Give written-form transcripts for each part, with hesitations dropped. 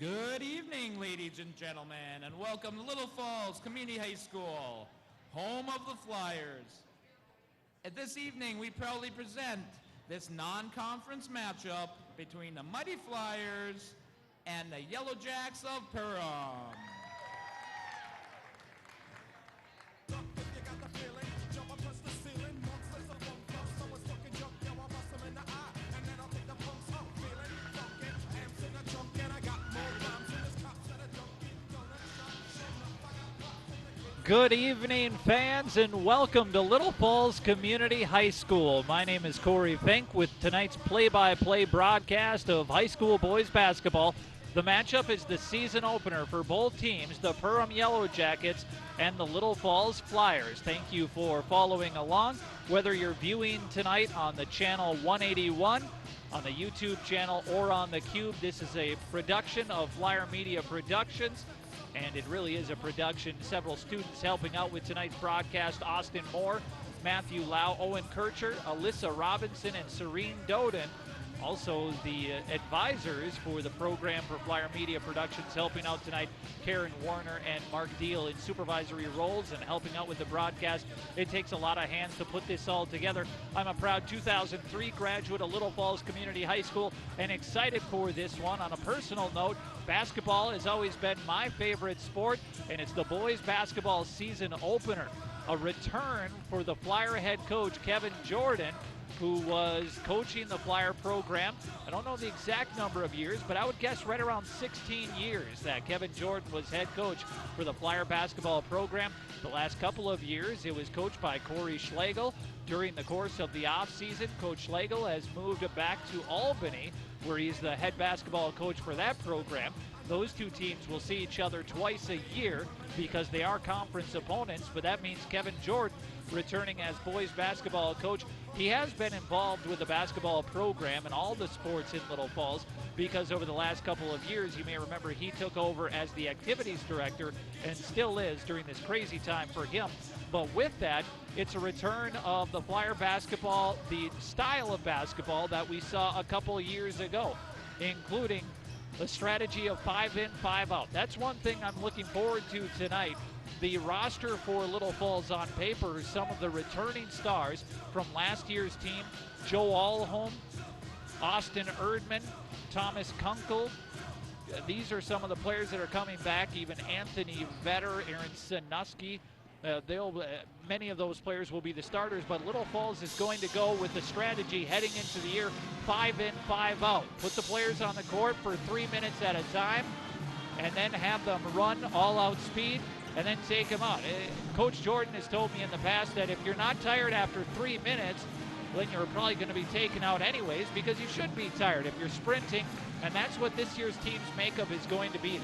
Good evening, ladies and gentlemen, and welcome to Little Falls Community High School, home of the Flyers. And this evening, we proudly present this non-conference matchup between the Mighty Flyers and the Yellowjacks of Perham. Good evening, fans, and welcome to Little Falls Community High School. My name is Corey Fink with tonight's play-by-play broadcast of high school boys basketball. The matchup is the season opener for both teams, the Perham Yellowjackets and the Little Falls Flyers. Thank you for following along, whether you're viewing tonight on the channel 181, on the YouTube channel, or on the Cube. This is a production of Flyer Media Productions, and it really is a production. Several students helping out with tonight's broadcast: Austin Moore, Matthew Lau, Owen Kircher, Alyssa Robinson, and Serene Doden. Also, the advisors for the program for Flyer Media Productions helping out tonight: Karen Warner and Mark Deal in supervisory roles and helping out with the broadcast. It takes a lot of hands to put this all together. I'm a proud 2003 graduate of Little Falls Community High School and excited for this one. On a personal note, basketball has always been my favorite sport, and it's the boys basketball season opener. A return for the Flyer head coach, Kevin Jordan, who was coaching the Flyer program. I don't know the exact number of years, but I would guess right around 16 years that Kevin Jordan was head coach for the Flyer basketball program. The last couple of years, it was coached by Corey Schlegel. During the course of the offseason, Coach Schlegel has moved back to Albany, where he's the head basketball coach for that program. Those two teams will see each other twice a year because they are conference opponents, but that means Kevin Jordan returning as boys basketball coach. He has been involved with the basketball program and all the sports in Little Falls because over the last couple of years, you may remember, he took over as the activities director and still is during this crazy time for him. But with that, it's a return of the Flyer basketball, the style of basketball that we saw a couple years ago, including the strategy of 5 in, 5 out. That's one thing I'm looking forward to tonight. The roster for Little Falls on paper is some of the returning stars from last year's team: Joe Allholm, Austin Erdman, Thomas Kunkel. These are some of the players that are coming back, even Anthony Vetter, Aaron Sinuski. Many of those players will be the starters, but Little Falls is going to go with the strategy heading into the year: 5 in, 5 out. Put the players on the court for 3 minutes at a time, and then have them run all-out speed, and then take them out. Coach Jordan has told me in the past that if you're not tired after 3 minutes, then you're probably going to be taken out anyways, because you should be tired if you're sprinting, and that's what this year's team's makeup is going to be.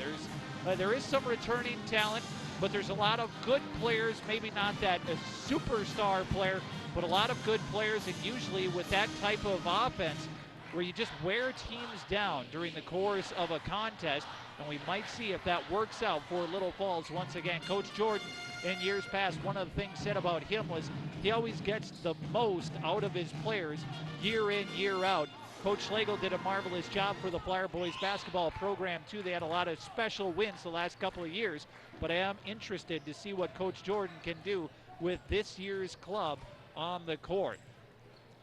There is some returning talent, but there's a lot of good players, maybe not that a superstar player, but a lot of good players, and usually with that type of offense where you just wear teams down during the course of a contest, and we might see if that works out for Little Falls once again. Coach Jordan, in years past, one of the things said about him was he always gets the most out of his players year in, year out. Coach Schlegel did a marvelous job for the Flyer boys basketball program too. They had a lot of special wins the last couple of years, but I am interested to see what Coach Jordan can do with this year's club on the court.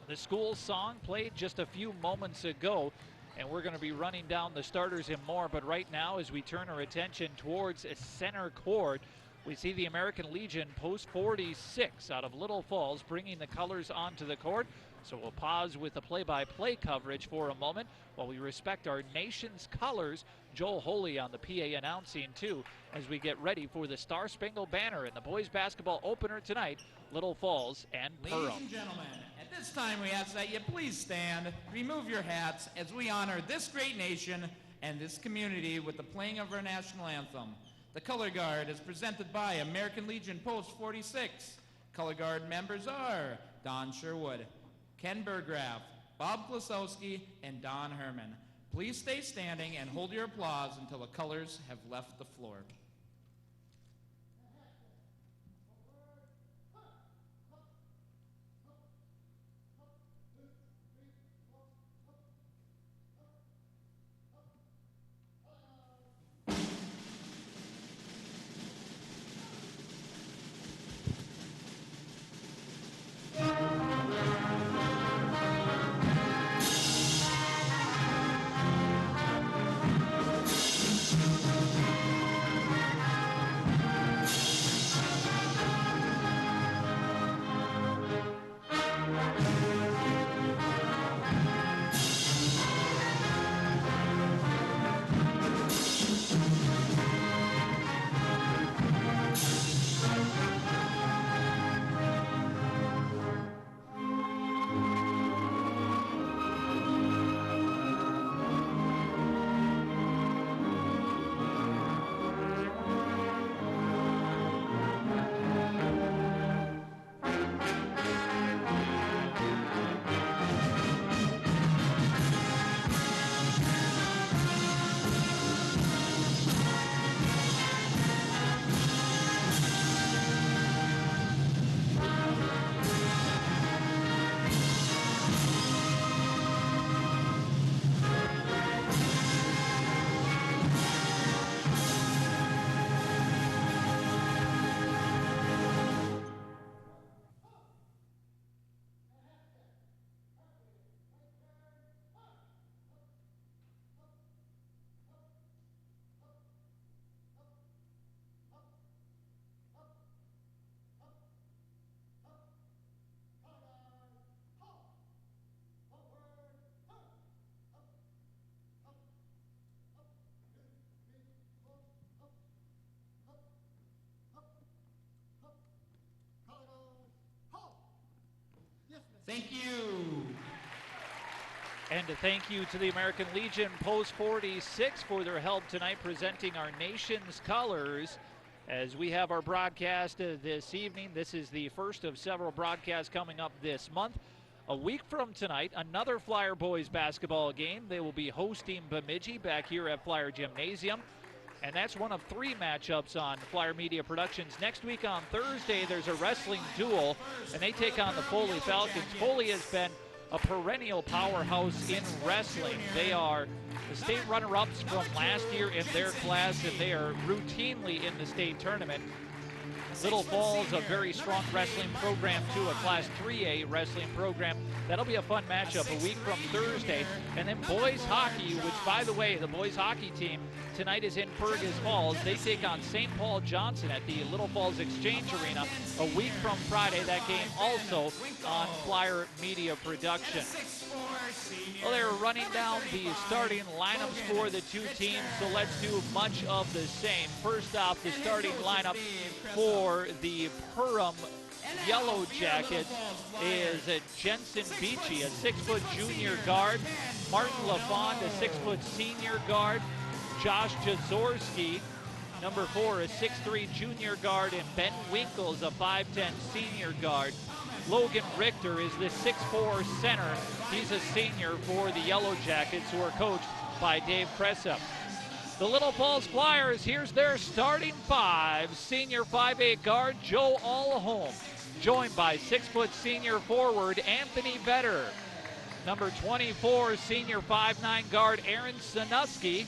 The school song played just a few moments ago, and we're going to be running down the starters and more. But right now, as we turn our attention towards center court, we see the American Legion Post 46 out of Little Falls bringing the colors onto the court. So we'll pause with the play-by-play coverage for a moment while we respect our nation's colors. Joel Holy on the PA announcing too, as we get ready for the Star Spangled Banner and the boys basketball opener tonight, Little Falls and Perham. Ladies and gentlemen, at this time we ask that you please stand, remove your hats as we honor this great nation and this community with the playing of our national anthem. The color guard is presented by American Legion Post 46. Color guard members are Don Sherwood, Ken Berggraf, Bob Klosowski, and Don Herman. Please stay standing and hold your applause until the colors have left the floor. And a thank you to the American Legion Post 46 for their help tonight presenting our nation's colors as we have our broadcast this evening. This is the first of several broadcasts coming up this month. A week from tonight, another Flyer boys basketball game. They will be hosting Bemidji back here at Flyer Gymnasium. And that's one of 3 matchups on Flyer Media Productions. Next week on Thursday, there's a wrestling duel, and they take on the Foley Falcons. Foley has been a perennial powerhouse in wrestling. They are the state runner-ups from last year in their class, and they are routinely in the state tournament. Little Falls, a very strong wrestling program too, a Class 3A wrestling program. That'll be a fun matchup a week from Thursday. And then boys hockey, which by the way, the boys hockey team tonight is in Fergus Falls. They take on St. Paul Johnson at the Little Falls Exchange Arena a week from Friday. That game also on Flyer Media Production. Well, they're running down the starting lineups for the two teams, so let's do much of the same. First off, the starting lineup for the Perham Yellowjackets is Jensen Beachy, a 6-foot junior guard, Martin LaFond, a 6-foot senior guard, Josh Jazorski, number 4, a 6'3 junior guard, and Ben Winkles, a 5'10 senior guard. Logan Richter is the 6'4 center. He's a senior for the Yellowjackets, who are coached by Dave Cressup. The Little Falls Flyers, here's their starting 5. Senior 5'8 guard Joe Allholm, joined by 6-foot senior forward Anthony Vetter. Number 24, senior 5'9 guard Aaron Sanuski.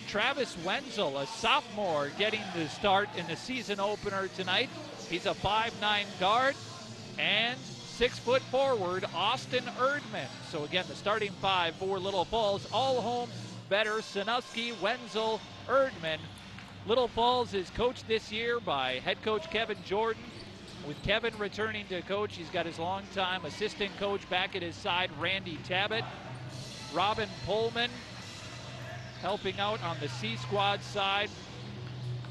Travis Wenzel, a sophomore, getting the start in the season opener tonight. He's a 5'9 guard. And 6-foot forward Austin Erdman. So again, the starting 5 for Little Falls: Allholm, Vetter, Sanuski, Wenzel, Erdman. Little Falls is coached this year by head coach Kevin Jordan. With Kevin returning to coach, he's got his longtime assistant coach back at his side, Randy Tabbitt. Robin Pullman helping out on the C Squad side.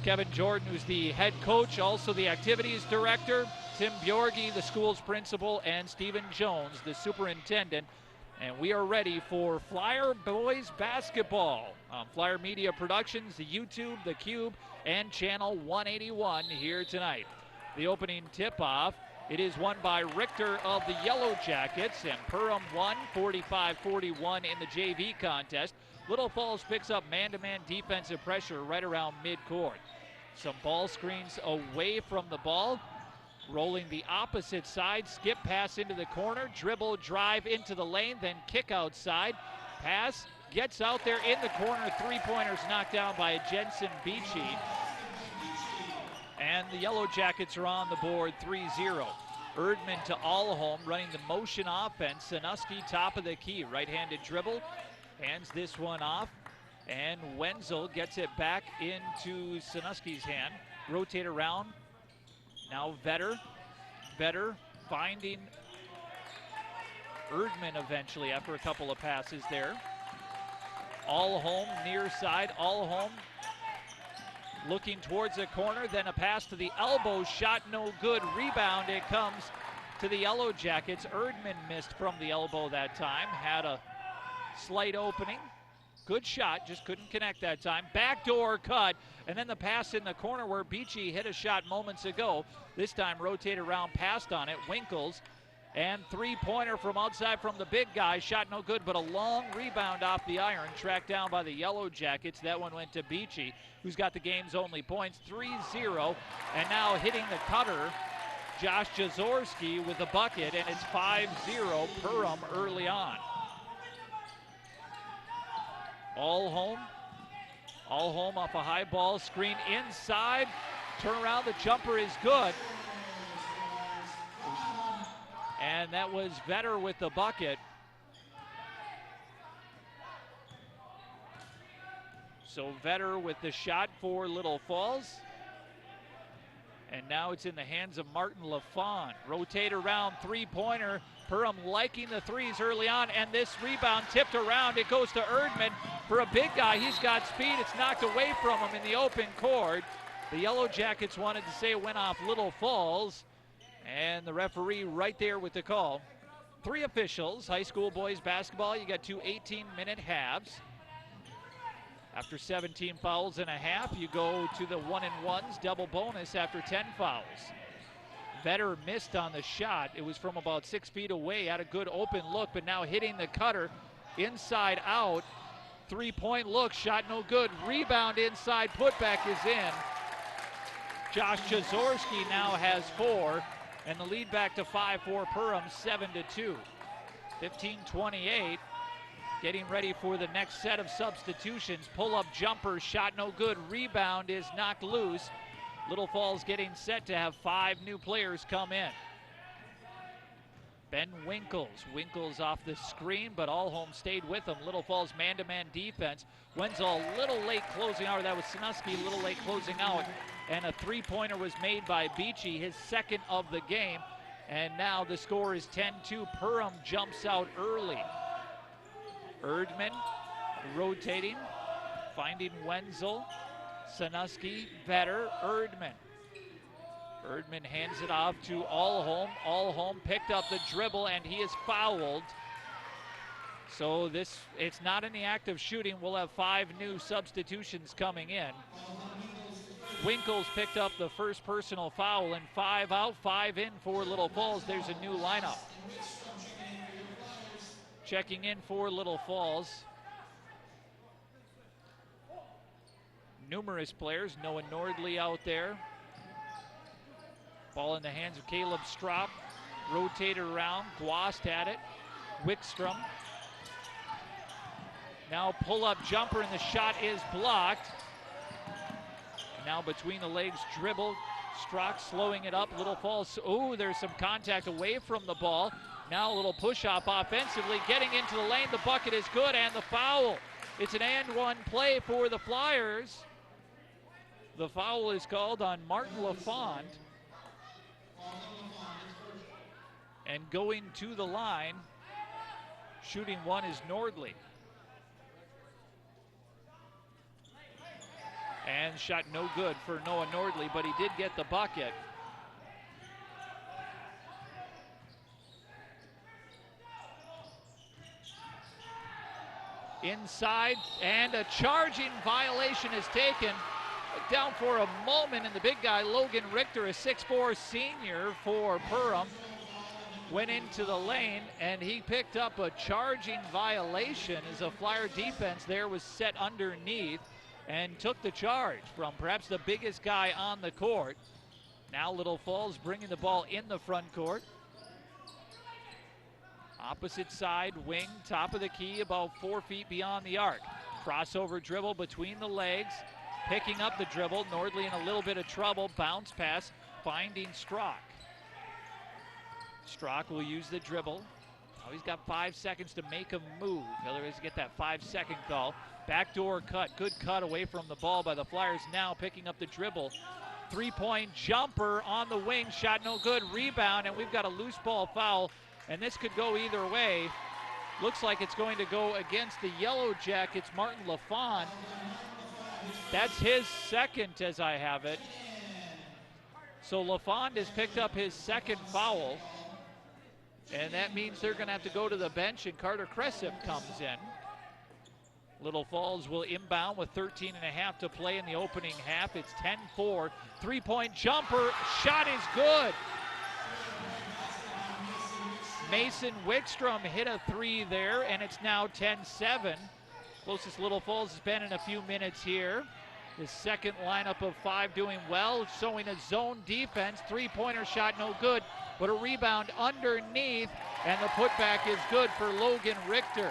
Kevin Jordan, who's the head coach, also the activities director. Tim Bjorgi, the school's principal, and Stephen Jones, the superintendent. And we are ready for Flyer boys basketball on Flyer Media Productions, the YouTube, the Cube, and Channel 181 here tonight. The opening tip-off, it is won by Richter of the Yellowjackets, and Perham won 45-41 in the JV contest. Little Falls picks up man-to-man defensive pressure right around midcourt. Some ball screens away from the ball. Rolling the opposite side, skip pass into the corner, dribble, drive into the lane, then kick outside. Pass, gets out there in the corner, 3-pointers knocked down by Jensen Beachy. And the Yellowjackets are on the board, 3-0. Erdman to Allholm, running the motion offense. Sanuski, top of the key, right-handed dribble, hands this one off. And Wenzel gets it back into Sanuski's hand. Rotate around. Now Vetter finding Erdman eventually after a couple of passes there. Allholm near side, Allholm looking towards the corner, then a pass to the elbow, shot no good, rebound, it comes to the Yellowjackets. Erdman missed from the elbow that time, had a slight opening. Good shot, just couldn't connect that time. Backdoor cut, and then the pass in the corner where Beachy hit a shot moments ago. This time rotate around, passed on it, Winkles. And 3-pointer from outside from the big guy. Shot no good, but a long rebound off the iron, tracked down by the Yellowjackets. That one went to Beachy, who's got the game's only points, 3-0. And now hitting the cutter, Josh Jazorski with the bucket, and it's 5-0 Perham early on. Allholm off a high ball screen inside. Turn around, the jumper is good. And that was Vetter with the bucket. So Vetter with the shot for Little Falls. And now it's in the hands of Martin LaFond. Rotate around, 3-pointer. Perham liking the threes early on, and this rebound tipped around. It goes to Erdman for a big guy. He's got speed. It's knocked away from him in the open court. The Yellowjackets wanted to say it went off Little Falls, and the referee right there with the call. 3 officials. High school boys basketball, you got 2 18-minute halves. After 17 fouls and a half, you go to the 1-and-1s, double bonus after 10 fouls. Vetter missed on the shot. It was from about 6 feet away, had a good open look, but now hitting the cutter inside out. 3-point look, shot no good. Rebound inside, putback is in. Josh Jazorski now has 4, and the lead back to 5 for Perham, 7-2. 15-28. Getting ready for the next set of substitutions. Pull-up jumper, shot no good. Rebound is knocked loose. Little Falls getting set to have 5 new players come in. Ben Winkles off the screen, but Allhome stayed with him. Little Falls man-to-man defense. Wenzel a little late closing out. That was Sinuski a little late closing out. And a 3-pointer was made by Beachy, his 2nd of the game. And now the score is 10-2. Perham jumps out early. Erdman rotating, finding Wenzel, Sinuski, Vetter, Erdman. Erdman hands it off to Allhome. Allhome picked up the dribble and he is fouled. So it's not in the act of shooting. We'll have 5 new substitutions coming in. Winkles picked up the first personal foul, and 5 out, 5 in for Little Falls. There's a new lineup. Checking in for Little Falls. Numerous players. Noah Nordley out there. Ball in the hands of Caleb Strop. Rotated around. Guast had it. Wickstrom. Now pull-up jumper, and the shot is blocked. Now between the legs dribble. Strock slowing it up. Little Falls. Oh, there's some contact away from the ball. Now a little push-off offensively, getting into the lane. The bucket is good, and the foul. It's an and-one play for the Flyers. The foul is called on Martin LaFond. And going to the line, shooting one is Nordley. And shot no good for Noah Nordley, but he did get the bucket. Inside, and a charging violation is taken. Down for a moment, and the big guy, Logan Richter, a 6'4 senior for Perham, went into the lane, and he picked up a charging violation as a Flyer defense there was set underneath and took the charge from perhaps the biggest guy on the court. Now Little Falls bringing the ball in the front court. Opposite side wing, top of the key, about 4 feet beyond the arc. Crossover dribble between the legs, picking up the dribble. Nordley in a little bit of trouble. Bounce pass, finding Strock. Strock will use the dribble. Oh, he's got 5 seconds to make a move. Otherwise, get that 5-second call. Backdoor cut, good cut away from the ball by the Flyers. Now picking up the dribble. 3-point jumper on the wing, shot no good. Rebound, and we've got a loose ball foul. And this could go either way. Looks like it's going to go against the Yellowjackets, Martin LaFond. That's his 2nd as I have it. So LaFond has picked up his 2nd foul. And that means they're going to have to go to the bench, and Carter Cressip comes in. Little Falls will inbound with 13 and a half to play in the opening half. It's 10-4. 3-point jumper, shot is good. Mason Wickstrom hit a 3 there, and it's now 10-7. Closest Little Falls has been in a few minutes here. His 2nd lineup of 5 doing well, showing a zone defense. 3-pointer shot no good, but a rebound underneath, and the putback is good for Logan Richter.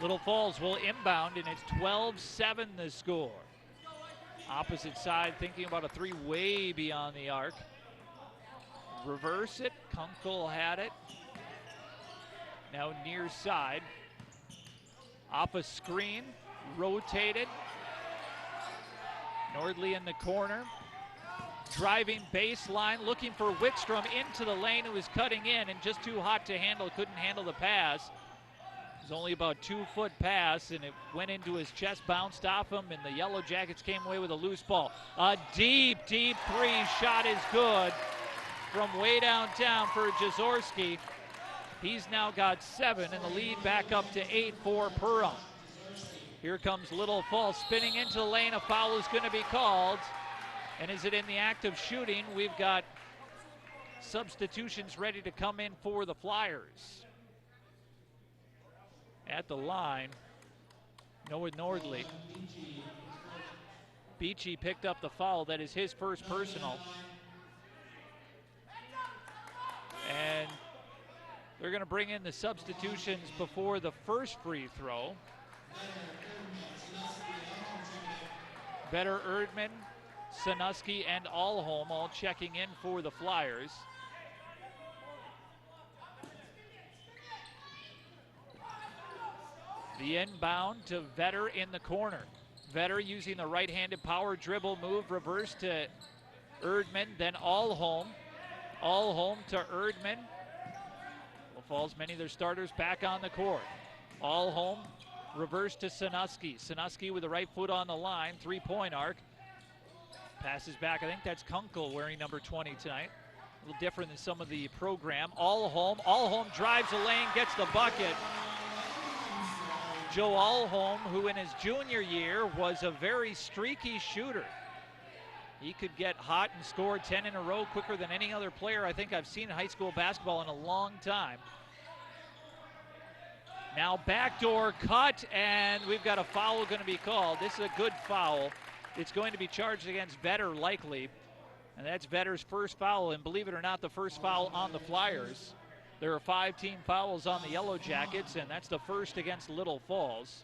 Little Falls will inbound, and it's 12-7 the score. Opposite side thinking about a 3 way beyond the arc. Reverse it, Kunkel had it. Now near side. Off a screen, rotated. Nordley in the corner. Driving baseline, looking for Wickstrom into the lane, who was cutting in and just too hot to handle, couldn't handle the pass. It was only about 2-foot pass, and it went into his chest, bounced off him, and the Yellow Jackets came away with a loose ball. A deep, deep 3 shot is good. from way downtown for Jaworski. He's now got 7, and the lead back up to 8 for Perham. Here comes Little Falls spinning into the lane. A foul is going to be called. And is it in the act of shooting? We've got substitutions ready to come in for the Flyers. At the line, Noah Nordley. Beachy picked up the foul. That is his first personal. And they're going to bring in the substitutions before the first free throw. Vetter, Erdman, Sanuski, and Alholm all checking in for the Flyers. The inbound to Vetter in the corner. Vetter using the right-handed power dribble move, reverse to Erdman, then Alholm. Alholm to Erdman. Falls, many of their starters back on the court. Alholm, reverse to Sanuski. Sanuski with the right foot on the line, three-point arc. Passes back, I think that's Kunkel wearing number 20 tonight. A little different than some of the program. Alholm drives the lane, gets the bucket. Joe Alholm, who in his junior year was a very streaky shooter. He could get hot and score 10 in a row quicker than any other player I think I've seen in high school basketball in a long time. Now backdoor cut, and we've got a foul going to be called. This is a good foul. It's going to be charged against Vetter likely, and that's Vetter's first foul, and believe it or not, the first foul on the Flyers. There are 5 team fouls on the Yellow Jackets, and that's the first against Little Falls.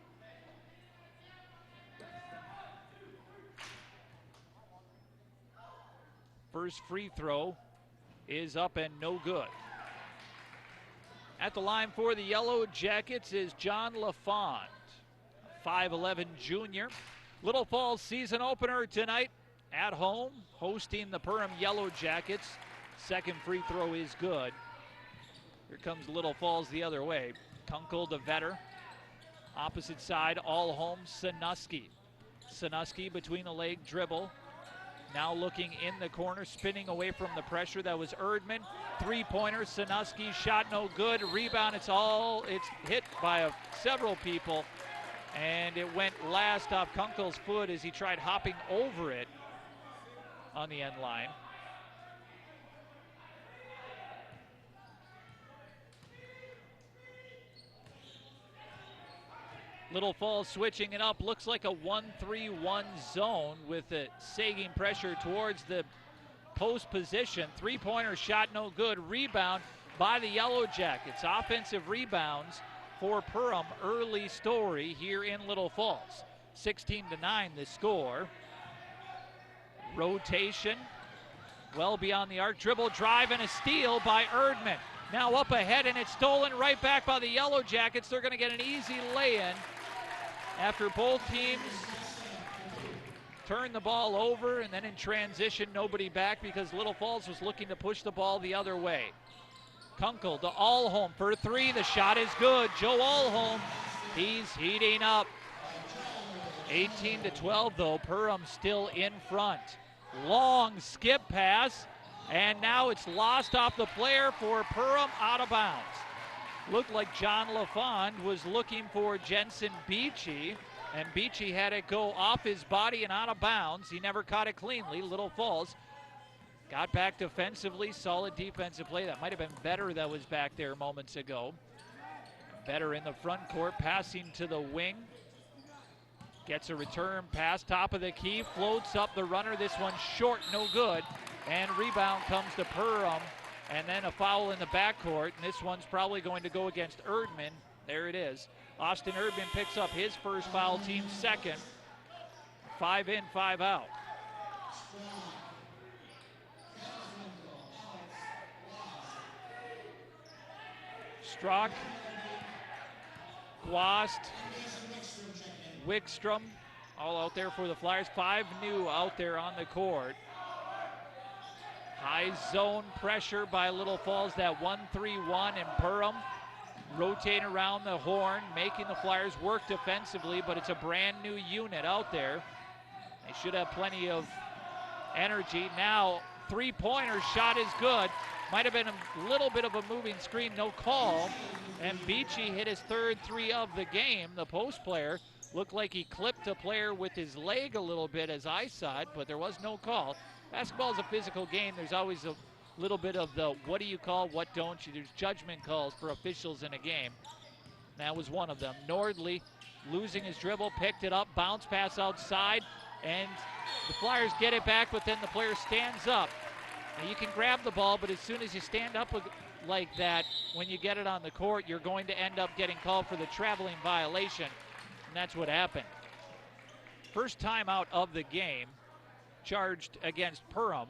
First free throw is up and no good. At the line for the Yellow Jackets is John LaFond, 5'11 junior. Little Falls season opener tonight at home, hosting the Perham Yellowjackets. Second free throw is good. Here comes Little Falls the other way. Kunkel to Vetter. Opposite side, Alholm, Sanuski. Sanuski between the leg dribble. Now looking in the corner, spinning away from the pressure. That was Erdman. Three-pointer, Sanuski, shot no good. Rebound, it's hit by several people. And it went last off Kunkel's foot as he tried hopping over it on the end line. Little Falls switching it up. Looks like a 1-3-1 zone with a sagging pressure towards the post position. Three-pointer shot no good. Rebound by the Yellow Jackets. Offensive rebounds for Perham. Early story here in Little Falls. 16-9 the score. Rotation. Well beyond the arc. Dribble drive and a steal by Erdman. Now up ahead, and it's stolen right back by the Yellow Jackets. They're going to get an easy lay-in after both teams turn the ball over, and then in transition, nobody back because Little Falls was looking to push the ball the other way. Kunkel to Alholm for three. The shot is good. Joe Alholm, he's heating up. 18-12 though, Perham still in front. Long skip pass, and now it's lost off the player for Perham, out of bounds. Looked like John LaFond was looking for Jensen Beachy, and Beachy had it go off his body and out of bounds. He never caught it cleanly. Little Falls got back defensively. Solid defensive play. That might have been Vetter that was back there moments ago. Vetter in the front court, passing to the wing. Gets a return pass, top of the key, floats up the runner. This one short, no good. And rebound comes to Perham. And then a foul in the backcourt, and this one's probably going to go against Erdman. There it is. Austin Erdman picks up his first foul, team second. 5 in, 5 out. Strock, Guast, Wickstrom, all out there for the Flyers. 5 new out there on the court. High zone pressure by Little Falls, that 1-3-1, and Perham rotating around the horn, making the Flyers work defensively, but it's a brand new unit out there. They should have plenty of energy. Now three-pointer shot is good. Might have been a little bit of a moving screen, no call. And Beachy hit his third three of the game. The post player looked like he clipped a player with his leg a little bit as I saw it, but there was no call. Basketball is a physical game. There's always a little bit of the what do you call, what don't you. There's judgment calls for officials in a game. That was one of them. Nordley losing his dribble, picked it up, bounce pass outside, and the Flyers get it back, but then the player stands up. Now you can grab the ball, but as soon as you stand up like that, when you get it on the court, you're going to end up getting called for the traveling violation, and that's what happened. First timeout of the game charged against Perham.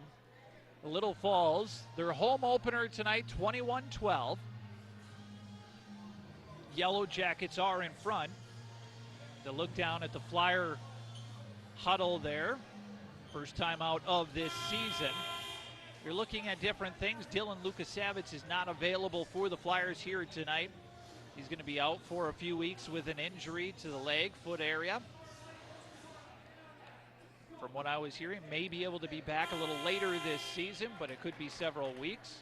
The Little Falls, their home opener tonight, 21-12. Yellowjackets are in front. They look down at the Flyer huddle there. First time out of this season. You're looking at different things. Dylan Lukasavitz is not available for the Flyers here tonight. He's going to be out for a few weeks with an injury to the leg, foot area. From what I was hearing, may be able to be back a little later this season, but it could be several weeks.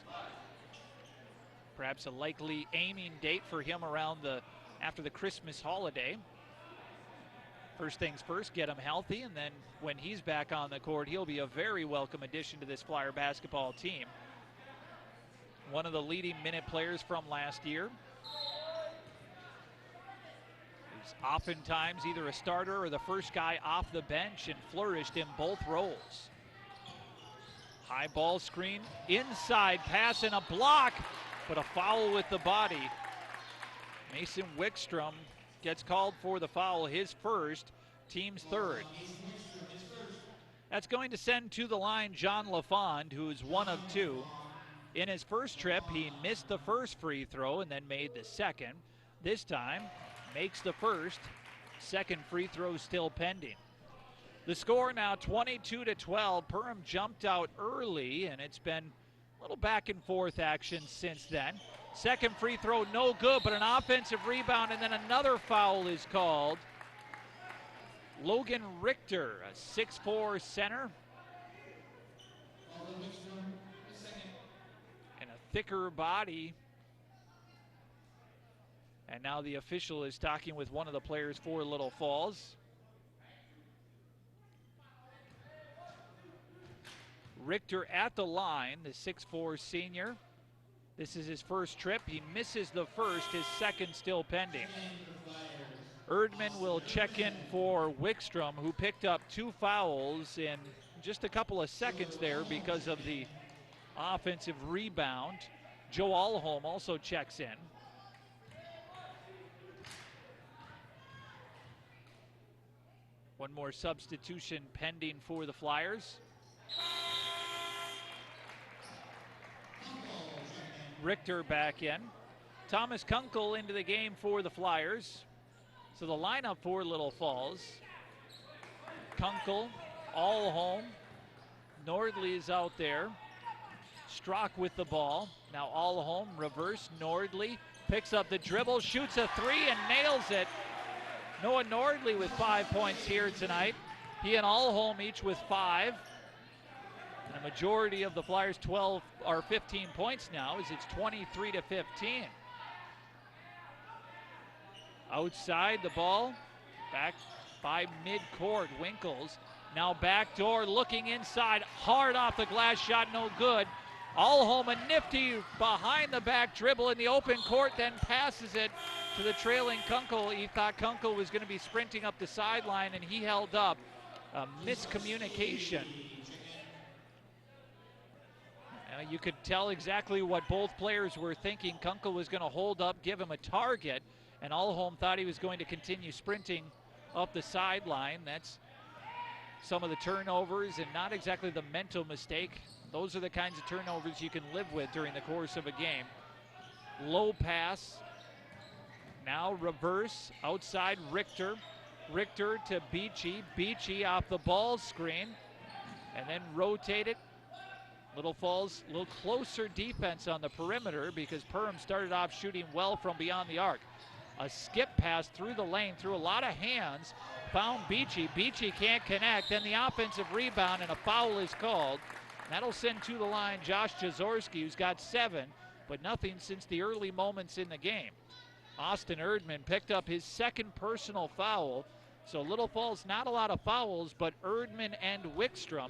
Perhaps a likely aiming date for him around after the Christmas holiday. First things first, get him healthy, and then when he's back on the court, he'll be a very welcome addition to this Flyer basketball team. One of the leading minute players from last year. He's oftentimes either a starter or the first guy off the bench and flourished in both roles. High ball screen, inside pass and a block, but a foul with the body. Mason Wickstrom gets called for the foul, his first, team's third. That's going to send to the line John LaFond, who's 1 of 2. In his first trip, he missed the first free throw and then made the second. This time, makes the first. Second free throw still pending. The score now 22-12. Perham jumped out early, and it's been a little back and forth action since then. Second free throw, no good, but an offensive rebound, and then another foul is called. Logan Richter, a 6'4" center. And a thicker body. And now the official is talking with one of the players for Little Falls. Richter at the line, the 6'4" senior. This is his first trip. He misses the first, his second still pending. Erdman will check in for Wickstrom, who picked up 2 fouls in just a couple of seconds there because of the offensive rebound. Joe Alholm also checks in. One more substitution pending for the Flyers. Richter back in. Thomas Kunkel into the game for the Flyers. So the lineup for Little Falls: Kunkel, Alholm, Nordley is out there. Strock with the ball. Now Alholm, reverse, Nordley picks up the dribble, shoots a 3 and nails it. Noah Nordley with 5 points here tonight. He and Alholm each with 5. And a majority of the Flyers 12 or 15 points now, as it's 23-15. Outside the ball, back by midcourt. Winkles now backdoor, looking inside, hard off the glass shot, no good. Alholm, a nifty behind the back dribble in the open court, then passes it to the trailing Kunkel. He thought Kunkel was going to be sprinting up the sideline, and he held up. A miscommunication. You could tell exactly what both players were thinking. Kunkel was going to hold up, give him a target, and Alholm thought he was going to continue sprinting up the sideline. That's some of the turnovers, and not exactly the mental mistake. Those are the kinds of turnovers you can live with during the course of a game. Low pass. Now reverse, outside Richter. Richter to Beachy. Beachy off the ball screen, and then rotate it. Little Falls, a little closer defense on the perimeter because Perham started off shooting well from beyond the arc. A skip pass through the lane, through a lot of hands, found Beachy. Beachy can't connect, then the offensive rebound, and a foul is called. That'll send to the line Josh Jaworski, who's got 7, but nothing since the early moments in the game. Austin Erdman picked up his 2nd personal foul. So Little Falls, not a lot of fouls, but Erdman and Wickstrom,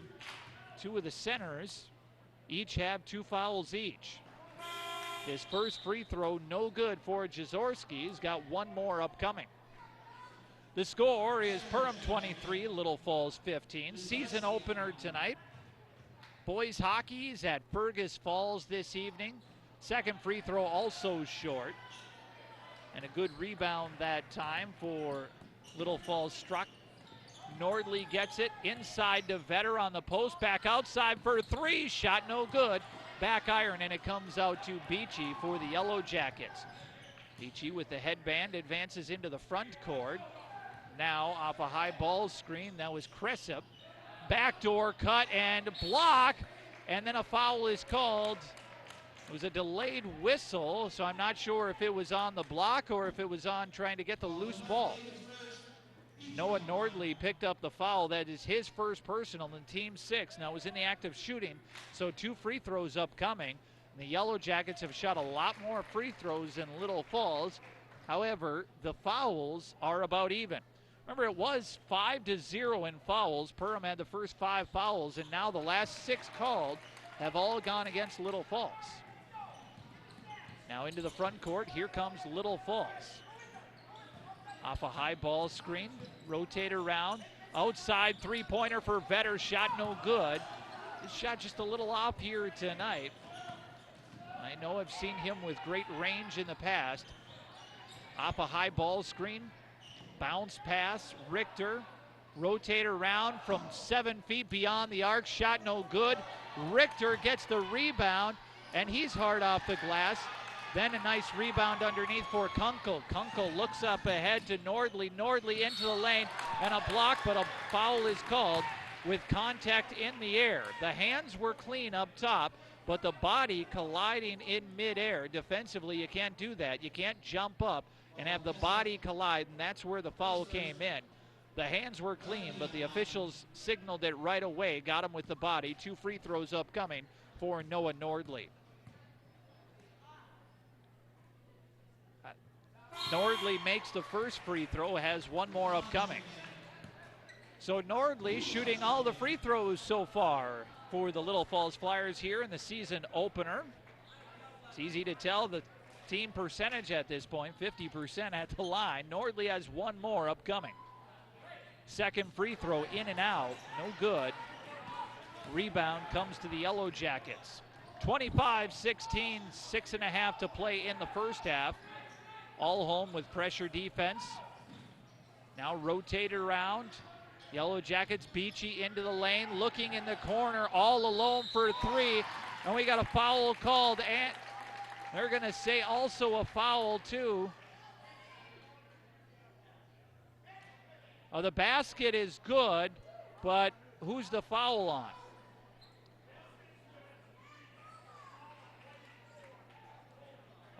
2 of the centers, each have 2 fouls each. His first free throw, no good for Jaworski. He's got 1 more upcoming. The score is Perham 23, Little Falls 15. Season opener tonight. Boys hockey is at Fergus Falls this evening. 2nd free throw also short. And a good rebound that time for Little Falls Struck. Nordley gets it inside to Vetter on the post. Back outside for 3. Shot no good. Back iron, and it comes out to Beachy for the Yellowjackets. Beachy with the headband advances into the front court. Now off a high ball screen. That was Cressup. Backdoor cut and block. And then a foul is called. It was a delayed whistle, so I'm not sure if it was on the block or if it was on trying to get the loose ball. Noah Nordley picked up the foul. That is his first personal in team 6. Now, it was in the act of shooting, so 2 free throws upcoming. The Yellowjackets have shot a lot more free throws than Little Falls. However, the fouls are about even. Remember, it was 5-0 in fouls. Perham had the first 5 fouls, and now the last 6 called have all gone against Little Falls. Now into the front court, here comes Little Falls. Off a high ball screen, rotate around. Outside three-pointer for Vetter, shot no good. His shot just a little off here tonight. I know I've seen him with great range in the past. Off a high ball screen, bounce pass, Richter. Rotate around from 7 feet beyond the arc, shot no good. Richter gets the rebound, and he's hard off the glass. Then a nice rebound underneath for Kunkel. Kunkel looks up ahead to Nordley. Nordley into the lane and a block, but a foul is called with contact in the air. The hands were clean up top, but the body colliding in midair. Defensively, you can't do that. You can't jump up and have the body collide, and that's where the foul came in. The hands were clean, but the officials signaled it right away, got him with the body. 2 free throws upcoming for Noah Nordley. Nordley makes the first free throw, has 1 more upcoming. So Nordley shooting all the free throws so far for the Little Falls Flyers here in the season opener. It's easy to tell the team percentage at this point, 50% at the line. Nordley has 1 more upcoming. Second free throw in and out, no good. Rebound comes to the Yellowjackets. 25-16, 6.5 to play in the first half. All home with pressure defense. Now rotate around. Yellowjackets, Beachy into the lane, looking in the corner, all alone for 3. And we got a foul called, and they're going to say also a foul too. Oh, the basket is good, but who's the foul on?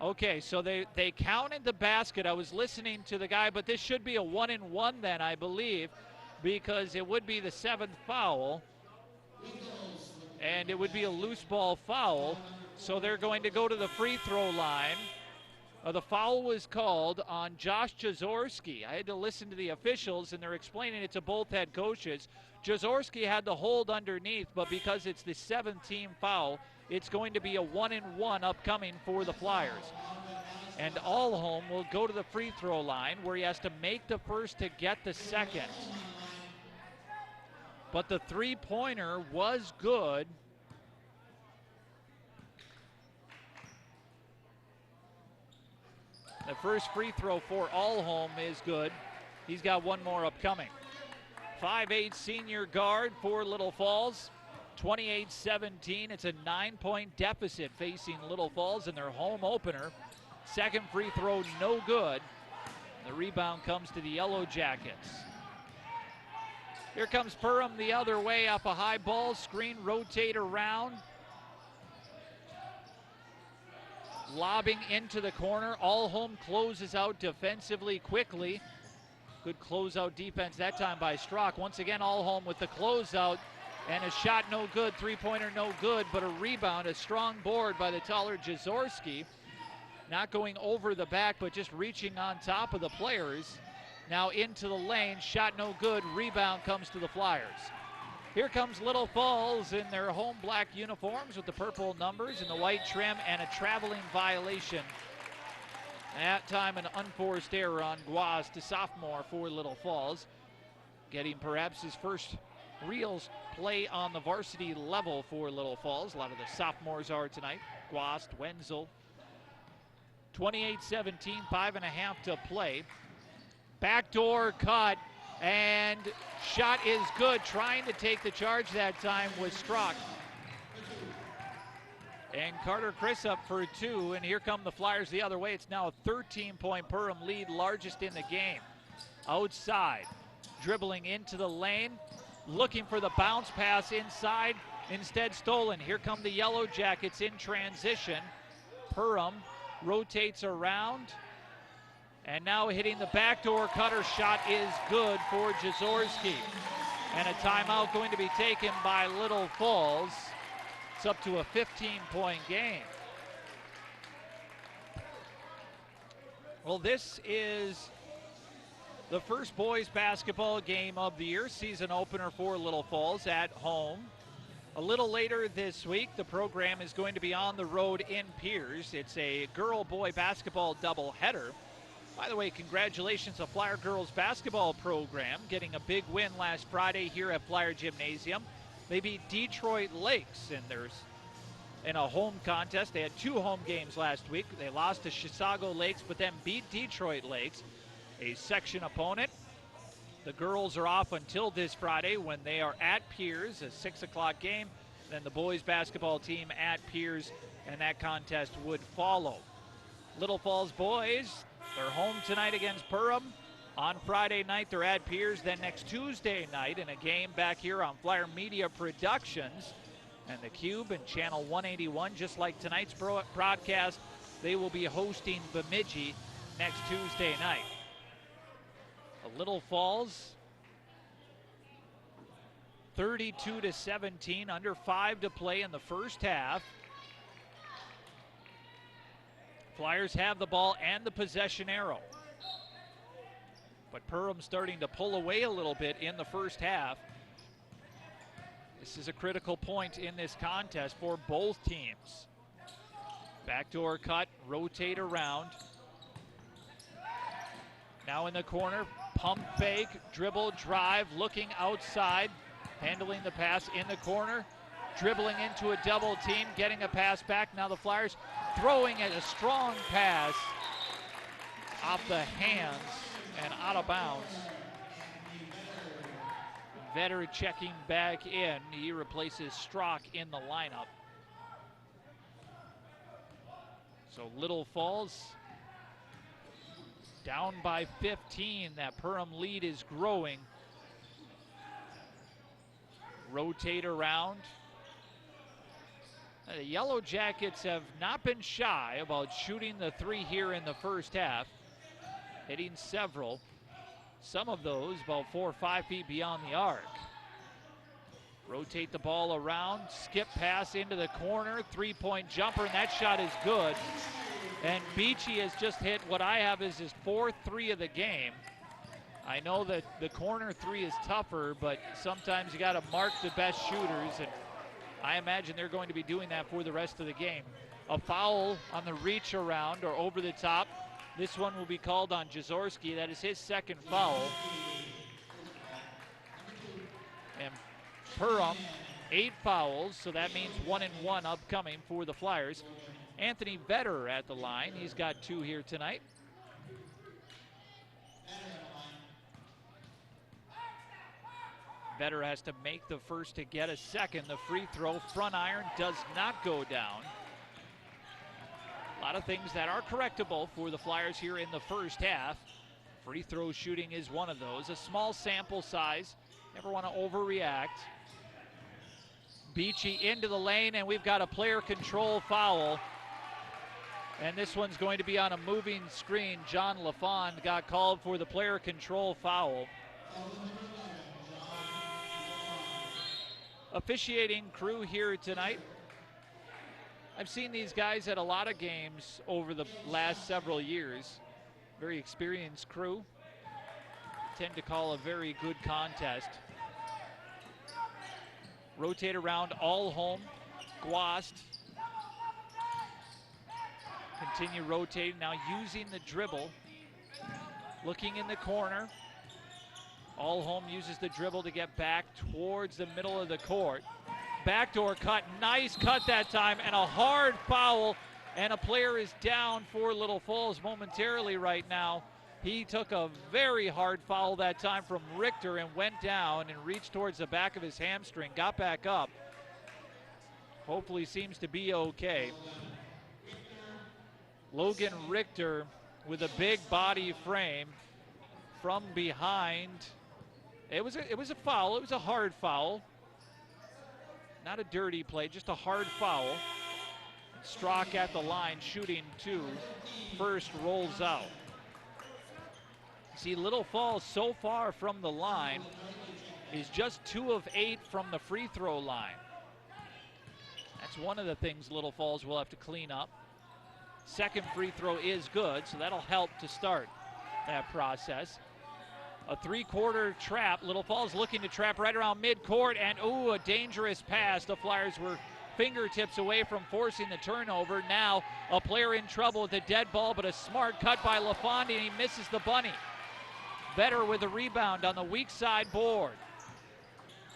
Okay, so they counted the basket. I was listening to the guy, but this should be a 1-and-1 then, I believe, because it would be the 7th foul, and it would be a loose ball foul. So they're going to go to the free throw line. The foul was called on Josh Jaworski. I had to listen to the officials, and they're explaining it to both head coaches. Jaworski had the hold underneath, but because it's the 7th team foul, it's going to be a 1-and-1 upcoming for the Flyers. And Allholm will go to the free throw line where he has to make the first to get the second. But the three-pointer was good. The first free throw for Allholm is good. He's got 1 more upcoming. 5'8" senior guard for Little Falls. 28-17. It's a 9-point deficit facing Little Falls in their home opener. Second free throw, no good. The rebound comes to the Yellowjackets. Here comes Perham the other way off a high ball screen, rotate around. Lobbing into the corner. Allholm closes out defensively quickly. Good closeout defense that time by Strock. Once again, Allholm with the closeout. And a shot no good, three-pointer no good, but a rebound, a strong board by the taller Jaworski. Not going over the back, but just reaching on top of the players. Now into the lane, shot no good, rebound comes to the Flyers. Here comes Little Falls in their home black uniforms with the purple numbers and the white trim, and a traveling violation. That time an unforced error on Guas, the sophomore for Little Falls. Getting perhaps his first real play on the varsity level for Little Falls. A lot of the sophomores are tonight. Guast, Wenzel. 28-17, 5.5 to play. Backdoor cut, and shot is good. Trying to take the charge that time was Strzok. And Carter Chris up for two, and here come the Flyers the other way. It's now a 13-point Perham lead, largest in the game. Outside, dribbling into the lane, looking for the bounce pass inside, instead stolen. Here come the Yellowjackets in transition. Perham rotates around, and now hitting the backdoor cutter. Shot is good for Jaworski. And a timeout going to be taken by Little Falls. It's up to a 15-point game. Well, this is the first boys basketball game of the year, season opener for Little Falls at home. A little later this week, the program is going to be on the road in Piers. It's a girl-boy basketball doubleheader. By the way, congratulations to Flyer girls basketball program, getting a big win last Friday here at Flyer Gymnasium. They beat Detroit Lakes, and there's in a home contest. They had two home games last week. They lost to Chisago Lakes, but then beat Detroit Lakes, a section opponent. The girls are off until this Friday when they are at Piers, a 6 o'clock game. Then the boys basketball team at Piers, and that contest would follow. Little Falls boys, they're home tonight against Perham. On Friday night, they're at Piers. Then next Tuesday night in a game back here on Flyer Media Productions and the Cube and Channel 181, just like tonight's broadcast, they will be hosting Bemidji next Tuesday night. Little Falls, 32-17, under 5 to play in the first half. Flyers have the ball and the possession arrow. But Perham starting to pull away a little bit in the first half. This is a critical point in this contest for both teams. Backdoor cut, rotate around. Now in the corner, pump fake, dribble, drive, looking outside, handling the pass in the corner, dribbling into a double team, getting a pass back. Now the Flyers throwing at a strong pass off the hands and out of bounds. Vetter checking back in. He replaces Strzok in the lineup. So Little Falls down by 15. That Perham lead is growing. Rotate around. The Yellowjackets have not been shy about shooting the three here in the first half, hitting several. Some of those about 4 or 5 feet beyond the arc. Rotate the ball around, skip pass into the corner, three-point jumper, and that shot is good. And Beachy has just hit what I have as his 4th three of the game. I know that the corner three is tougher, but sometimes you got to mark the best shooters, and I imagine they're going to be doing that for the rest of the game. A foul on the reach around or over the top. This one will be called on Jaworski. That is his 2nd foul. And Perham, 8 fouls, so that means 1 and 1 upcoming for the Flyers. Anthony Vetter at the line. He's got 2 here tonight. Vetter has to make the first to get a second. The free throw, front iron, does not go down. A lot of things that are correctable for the Flyers here in the first half. Free throw shooting is one of those. A small sample size. Never want to overreact. Beachy into the lane, and we've got a player control foul. And this one's going to be on a moving screen. John LaFond got called for the player control foul. officiating crew here tonight. I've seen these guys at a lot of games over the last several years. Very experienced crew. Tend to call a very good contest. Rotate around, all home, Guast. Continue rotating, now using the dribble. Looking in the corner. All home uses the dribble to get back towards the middle of the court. Backdoor cut, nice cut that time, and a hard foul, and a player is down for Little Falls momentarily right now. He took a very hard foul that time from Richter and went down and reached towards the back of his hamstring, got back up. Hopefully seems to be okay. Logan Richter with a big body frame from behind. It was a foul, it was a hard foul. Not a dirty play, just a hard foul. Strock at the line, shooting two. First rolls out. See, Little Falls so far from the line is just 2 of 8 from the free throw line. That's one of the things Little Falls will have to clean up. Second free throw is good, so that'll help to start that process. A 3-quarter trap. Little Falls looking to trap right around midcourt, and ooh, a dangerous pass. The Flyers were fingertips away from forcing the turnover. Now a player in trouble with a dead ball, but a smart cut by LaFond, and he misses the bunny. Vetter with a rebound on the weak side board.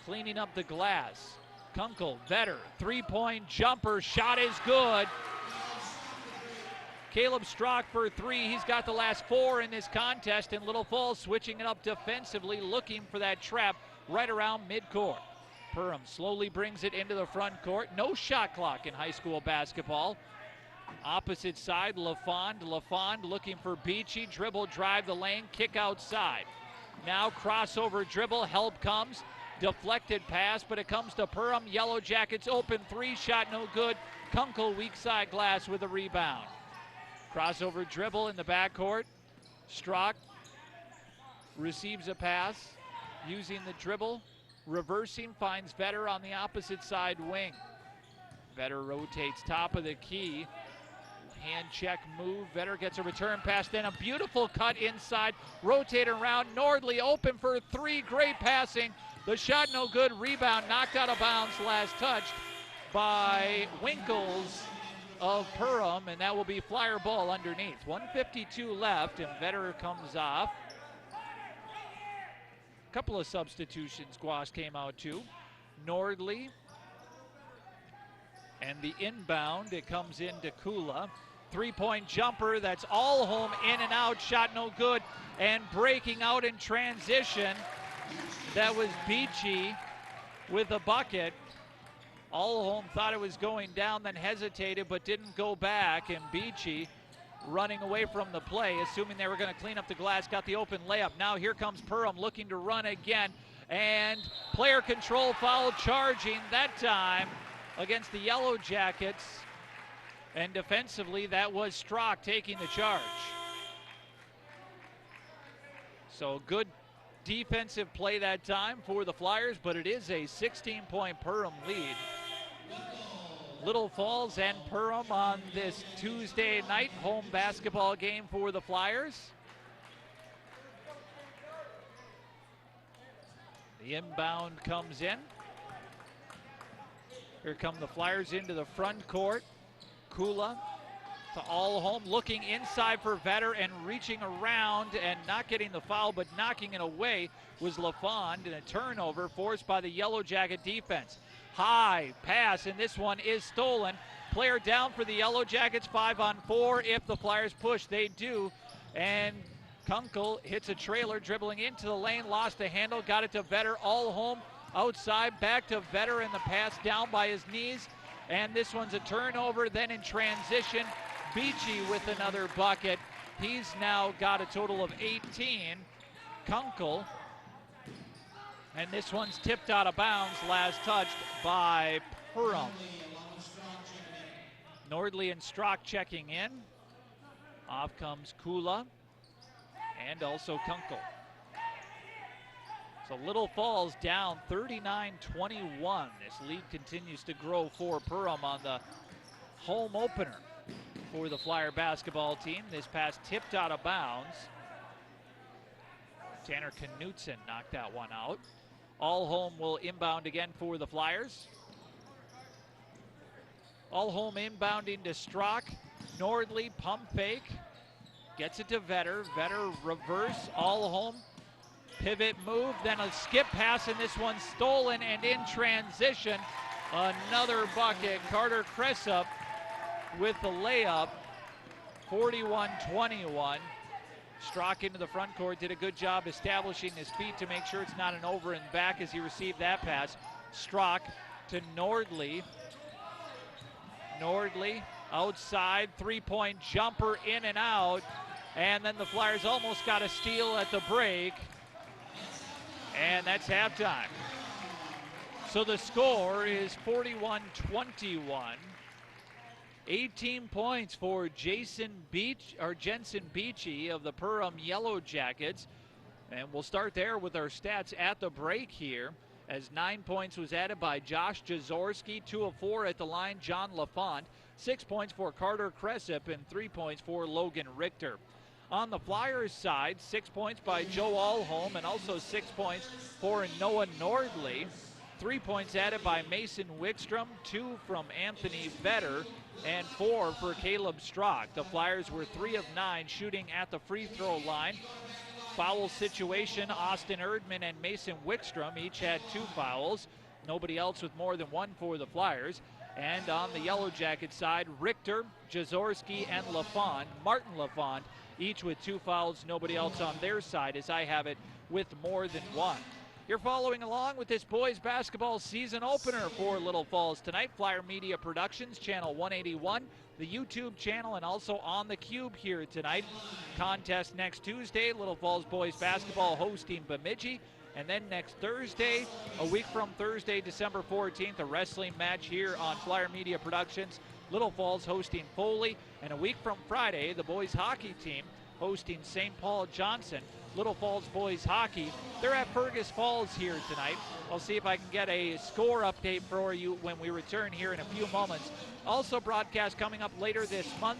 Cleaning up the glass. Kunkel, Vetter, 3-point jumper, shot is good. Caleb Strock for 3. He's got the last 4 in this contest, and Little Falls switching it up defensively, looking for that trap right around midcourt. Perham slowly brings it into the front court. No shot clock in high school basketball. Opposite side, LaFond. LaFond looking for Beachy. Dribble, drive the lane, kick outside. Now crossover dribble, help comes. Deflected pass, but it comes to Perham Yellowjackets. Open 3 shot, no good. Kunkel, weak side glass with a rebound. Crossover dribble in the backcourt. Strock receives a pass, using the dribble, reversing, finds Vetter on the opposite side wing. Vetter rotates top of the key. Hand check move. Vetter gets a return pass, then a beautiful cut inside. Rotate around. Nordley open for 3. Great passing. The shot no good. Rebound knocked out of bounds. Last touched by Winkles of Perham, and that will be Flyer ball underneath. 1:52 left, and Vetter comes off. A couple of substitutions Guas came out to. Nordley, and the inbound, it comes into Kula. 3-point jumper, that's all home, in and out, shot no good, and breaking out in transition, that was Beachy with a bucket. All home thought it was going down, then hesitated, but didn't go back, and Beachy running away from the play, assuming they were going to clean up the glass, got the open layup. Now here comes Perham looking to run again, and player control foul, charging that time against the Yellow Jackets, and defensively that was Strock taking the charge. So good defensive play that time for the Flyers, but it is a 16-point Perham lead. Little Falls and Perham on this Tuesday night home basketball game for the Flyers. The inbound comes in. Here come the Flyers into the front court. Kula to all home, looking inside for Vetter and reaching around and not getting the foul, but knocking it away was LaFond, and a turnover forced by the Yellow Jacket defense. High pass, and this one is stolen. Player down for the Yellow Jackets, 5-on-4. If the Flyers push, they do. And Kunkel hits a trailer, dribbling into the lane, lost the handle, got it to Vetter, all home, outside, back to Vetter, and the pass down by his knees. And this one's a turnover, then in transition, Beachy with another bucket. He's now got a total of 18. Kunkel, and this one's tipped out of bounds, last touched by Perham. Nordley and Strock checking in. Off comes Kula and also Kunkel. So Little Falls down 39-21. This lead continues to grow for Perham on the home opener for the Flyer basketball team. This pass tipped out of bounds. Tanner Knutson knocked that one out. All home will inbound again for the Flyers. All home inbounding to Strock. Nordley pump fake. Gets it to Vetter. Vetter reverse. All home. Pivot move. Then a skip pass, and this one's stolen. And in transition, another bucket. Carter Cressup with the layup. 41-21. Strock into the front court, did a good job establishing his feet to make sure it's not an over and back as he received that pass. Strock to Nordley. Nordley outside, three-point jumper in and out. And then the Flyers almost got a steal at the break. And that's halftime. So the score is 41-21. 18 points for Jensen Beachy of the Perham Yellowjackets. And we'll start there with our stats at the break here, as 9 points was added by Josh Jaworski, 2 of 4 at the line, John LaFont, 6 points for Carter Cressup, and 3 points for Logan Richter. On the Flyers side, 6 points by Joe Allholm, and also 6 points for Noah Nordley. 3 points added by Mason Wickstrom, 2 from Anthony Vetter, and 4 for Caleb Strock. The Flyers were 3 of 9 shooting at the free throw line. Foul situation, Austin Erdman and Mason Wickstrom each had 2 fouls. Nobody else with more than 1 for the Flyers. And on the Yellow Jacket side, Richter, Jaworski, and Martin LaFont, each with 2 fouls. Nobody else on their side, as I have it, with more than 1. You're following along with this boys basketball season opener for Little Falls tonight. Flyer Media Productions, channel 181, the YouTube channel, and also on the Cube here tonight. Contest next Tuesday, Little Falls boys basketball hosting Bemidji. And then next Thursday, a week from Thursday, December 14th, a wrestling match here on Flyer Media Productions. Little Falls hosting Foley. And a week from Friday, the boys hockey team hosting St. Paul Johnson. Little Falls boys hockey, they're at Fergus Falls here tonight. I'll see if I can get a score update for you when we return here in a few moments. Also broadcast coming up later this month,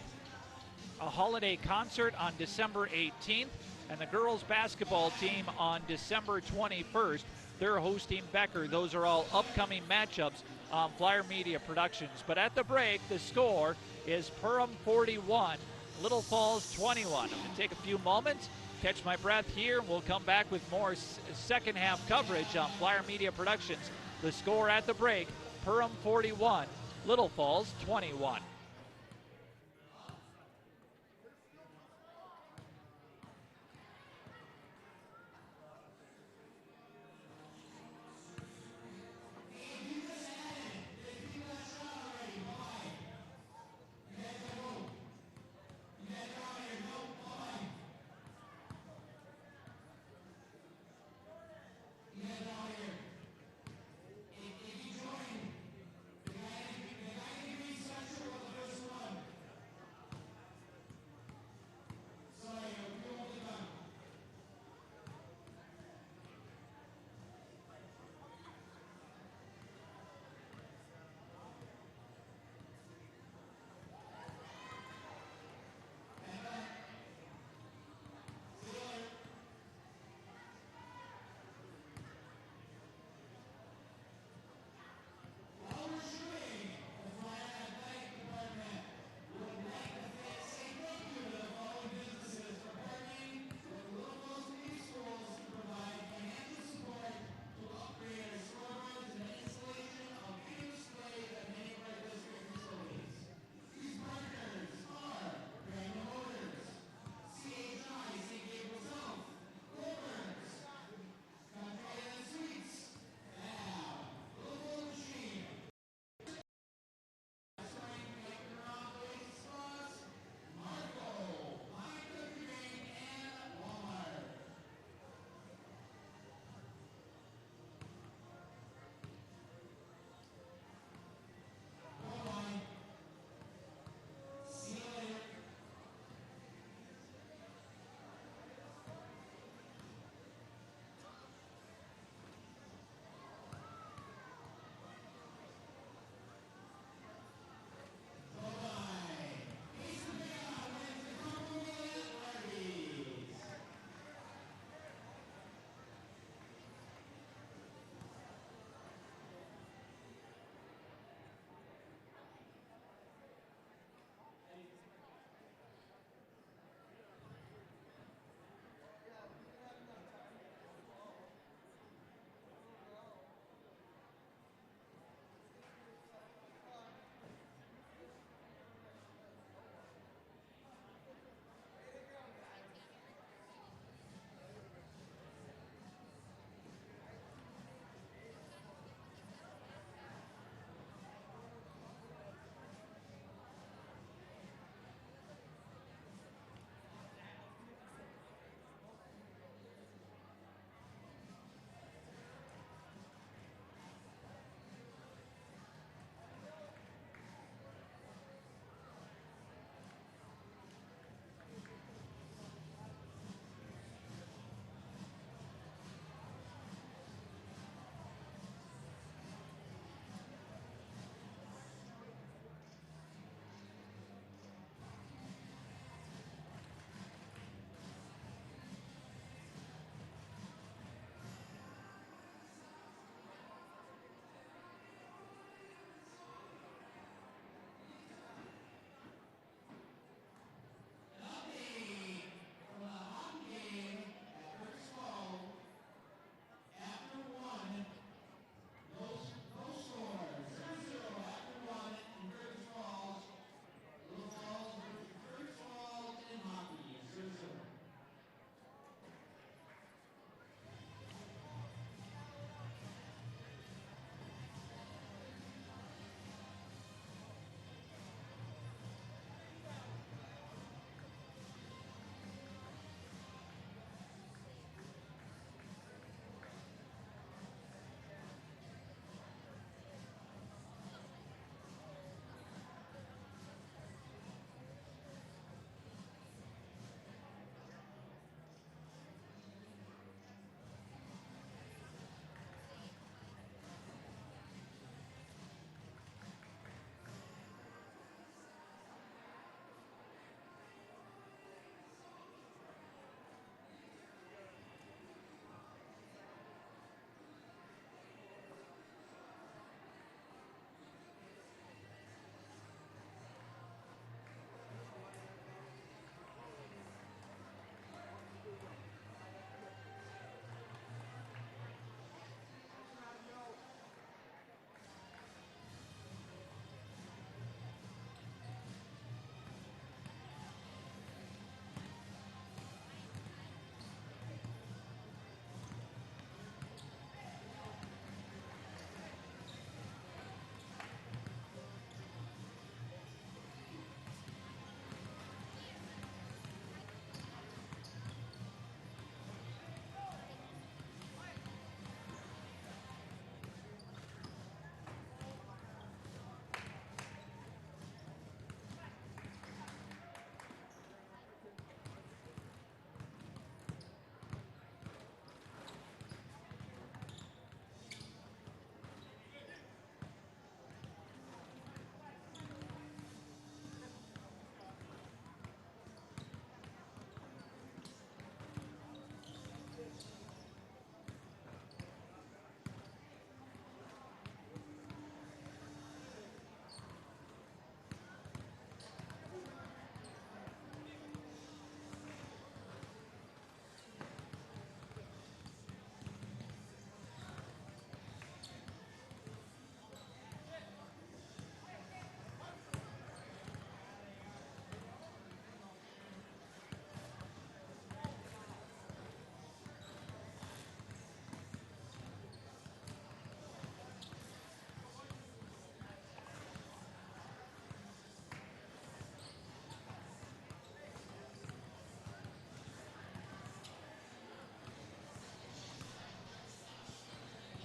a holiday concert on December 18th, and the girls basketball team on December 21st. They're hosting Becker. Those are all upcoming matchups on Flyer Media Productions. But at the break, the score is Perham 41, Little Falls 21. I'm going to take a few moments, catch my breath here, and we'll come back with more second half coverage on Flyer Media Productions. The score at the break, Perham 41, Little Falls 21.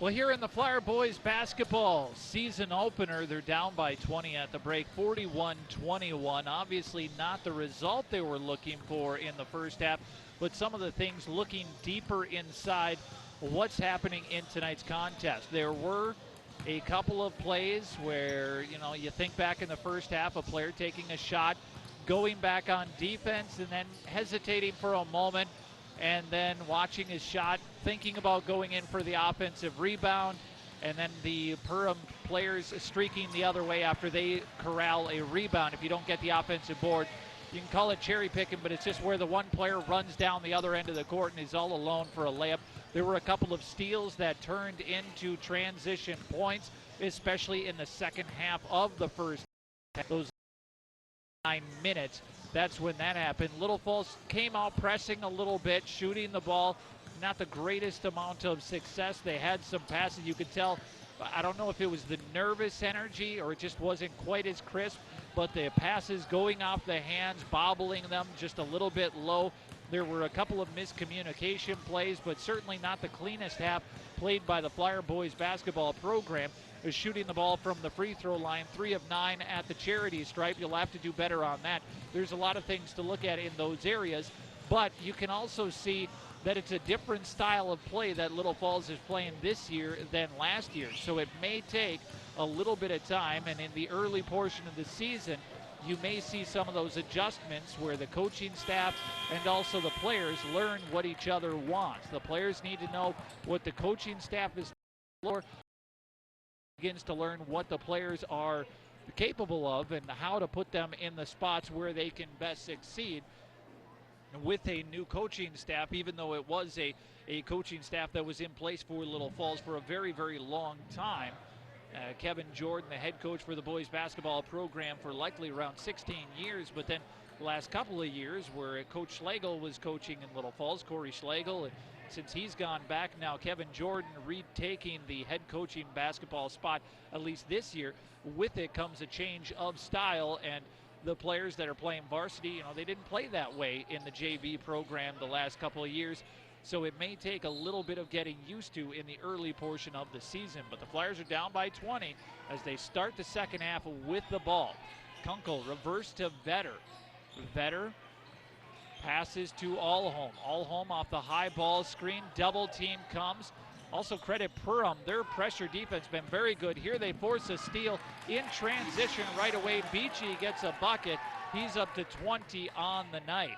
Well, here in the Flyer boys basketball season opener, they're down by 20 at the break, 41-21. Obviously not the result they were looking for in the first half, but some of the things looking deeper inside what's happening in tonight's contest. There were a couple of plays where, you think back in the first half, a player taking a shot, going back on defense, and then hesitating for a moment, and then watching his shot, thinking about going in for the offensive rebound, and then the Perham players streaking the other way after they corral a rebound. If you don't get the offensive board, you can call it cherry picking, but it's just where the one player runs down the other end of the court and is all alone for a layup. There were a couple of steals that turned into transition points, especially in the second half of the first half. Those 9 minutes, that's when that happened. Little Falls came out pressing a little bit, shooting the ball. Not the greatest amount of success. They had some passes. You could tell, I don't know if it was the nervous energy or it just wasn't quite as crisp, but the passes going off the hands, bobbling them just a little bit low. There were a couple of miscommunication plays, but certainly not the cleanest half played by the Flyer boys basketball program. Is shooting the ball from the free throw line, 3 of 9 at the charity stripe. You'll have to do better on that. There's a lot of things to look at in those areas, but you can also see that it's a different style of play that Little Falls is playing this year than last year. So it may take a little bit of time, and in the early portion of the season, you may see some of those adjustments where the coaching staff and also the players learn what each other wants. The players need to know what the coaching staff is for, begins to learn what the players are capable of and how to put them in the spots where they can best succeed with a new coaching staff, even though it was a coaching staff that was in place for Little Falls for a very, very long time. Kevin Jordan, the head coach for the boys basketball program for likely around 16 years, but then the last couple of years where Coach Schlegel was coaching in Little Falls, Corey Schlegel, and since he's gone back now, Kevin Jordan retaking the head coaching basketball spot, at least this year. With it comes a change of style, and the players that are playing varsity, they didn't play that way in the JV program the last couple of years. So it may take a little bit of getting used to in the early portion of the season. But the Flyers are down by 20 as they start the second half with the ball. Kunkel reverse to Vetter. Vetter passes to Allholm. Allholm off the high ball screen. Double team comes. Also credit Perham. Their pressure defense been very good. Here they force a steal in transition right away. Beachy gets a bucket. He's up to 20 on the night.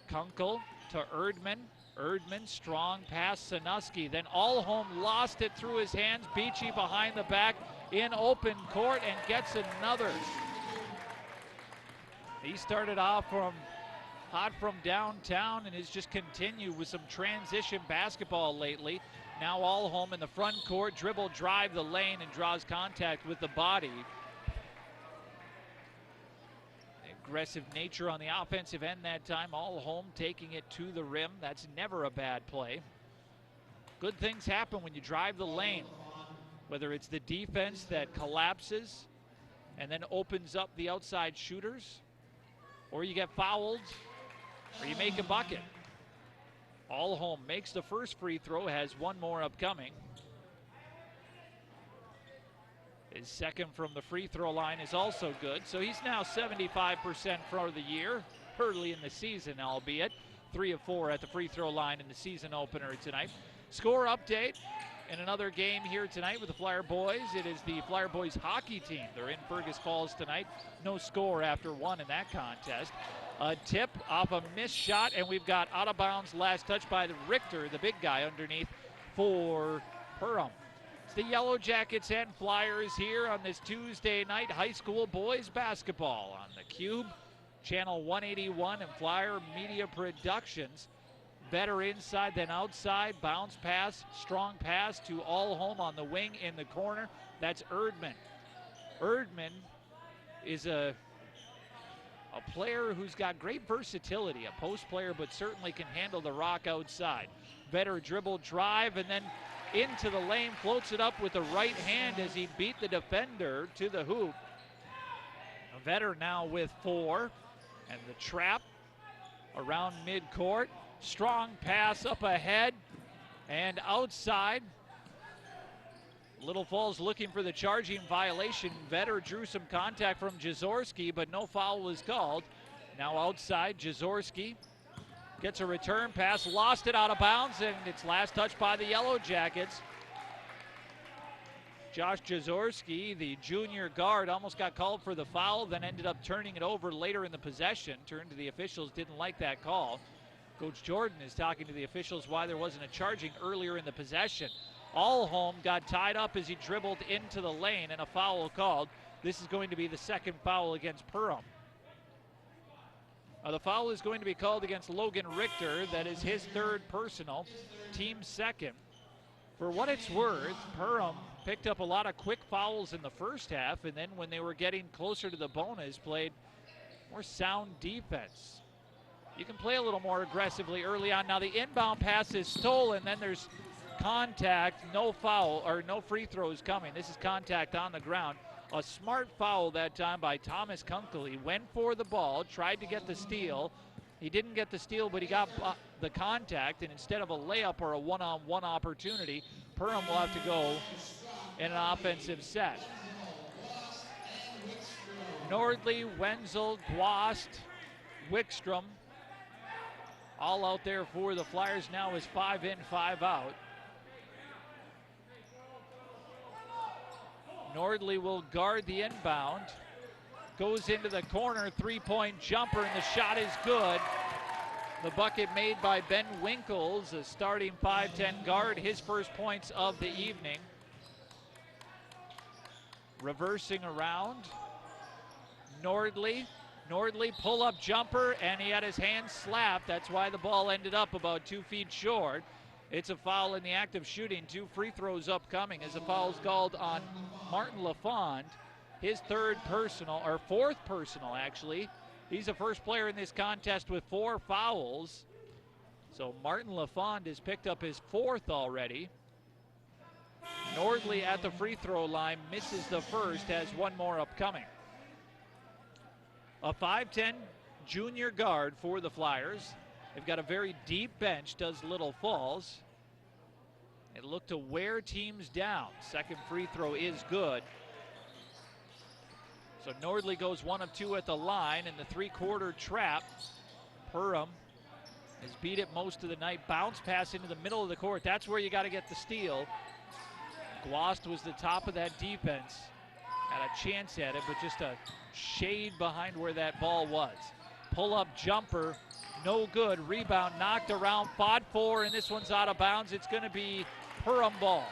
Kunkel to Erdman. Erdman, strong pass, Sanuski. Then Allholm lost it through his hands. Beachy behind the back in open court and gets another. He started off hot from downtown and has just continued with some transition basketball lately. Now Allholm in the front court, dribble, drive the lane, and draws contact with the body. Aggressive nature on the offensive end that time. Allholm taking it to the rim. That's never a bad play. Good things happen when you drive the lane, whether it's the defense that collapses and then opens up the outside shooters, or you get fouled, or you make a bucket. Allholm makes the first free throw, has one more upcoming. His second from the free throw line is also good, so he's now 75% for the year, early in the season albeit. 3 of 4 at the free throw line in the season opener tonight. Score update in another game here tonight with the Flyer boys. It is the Flyer boys hockey team. They're in Fergus Falls tonight. No score after 1 in that contest. A tip off a missed shot, and we've got out of bounds last touch by the Richter, the big guy underneath for Perham. It's the Yellowjackets and Flyers here on this Tuesday night, high school boys basketball on the Cube, Channel 181 and Flyer Media Productions. Better inside than outside, bounce pass, strong pass to Allholm on the wing in the corner. That's Erdman. Erdman is a player who's got great versatility, a post player, but certainly can handle the rock outside. Better dribble, drive, and then into the lane, floats it up with the right hand as he beat the defender to the hoop. Vetter now with 4, and the trap around midcourt. Strong pass up ahead and outside. Little Falls looking for the charging violation. Vetter drew some contact from Jaworski, but no foul was called. Now outside, Jaworski gets a return pass, lost it out of bounds, and it's last touched by the Yellowjackets. Josh Jaworski, the junior guard, almost got called for the foul, then ended up turning it over later in the possession. Turned to the officials, didn't like that call. Coach Jordan is talking to the officials why there wasn't a charging earlier in the possession. Allholm got tied up as he dribbled into the lane and a foul called. This is going to be the second foul against Perham. The foul is going to be called against Logan Richter. That is his third personal, team second. For what it's worth, Perham picked up a lot of quick fouls in the first half, and then when they were getting closer to the bonus, played more sound defense. You can play a little more aggressively early on. Now the inbound pass is stolen, then there's contact, no foul, or no free throws coming. This is contact on the ground. A smart foul that time by Thomas Kunkel. He went for the ball, tried to get the steal. He didn't get the steal, but he got the contact, and instead of a layup or a one-on-one opportunity, Perham will have to go in an offensive set. Nordley, Wenzel, Guast, Wickstrom, all out there for the Flyers now is 5 in, 5 out. Nordley will guard the inbound. Goes into the corner, three-point jumper, and the shot is good. The bucket made by Ben Winkles, a starting 5'10 guard, his first points of the evening. Reversing around. Nordley pull-up jumper, and he had his hand slapped. That's why the ball ended up about 2 feet short. It's a foul in the act of shooting. 2 free throws upcoming as the foul's called on Martin LaFond. His third personal, or fourth personal actually. He's the first player in this contest with 4 fouls. So Martin LaFond has picked up his 4th already. Nordley at the free throw line misses the first, has 1 more upcoming. A 5'10 junior guard for the Flyers. They've got a very deep bench, does Little Falls. They look to wear teams down. Second free throw is good. So Nordley goes 1 of 2 at the line in the 3-quarter trap. Perham has beat it most of the night. Bounce pass into the middle of the court. That's where you got to get the steal. Guast was the top of that defense. Had a chance at it, but just a shade behind where that ball was. Pull-up jumper, no good. Rebound knocked around, fought for, and this one's out of bounds. It's going to be Perham ball.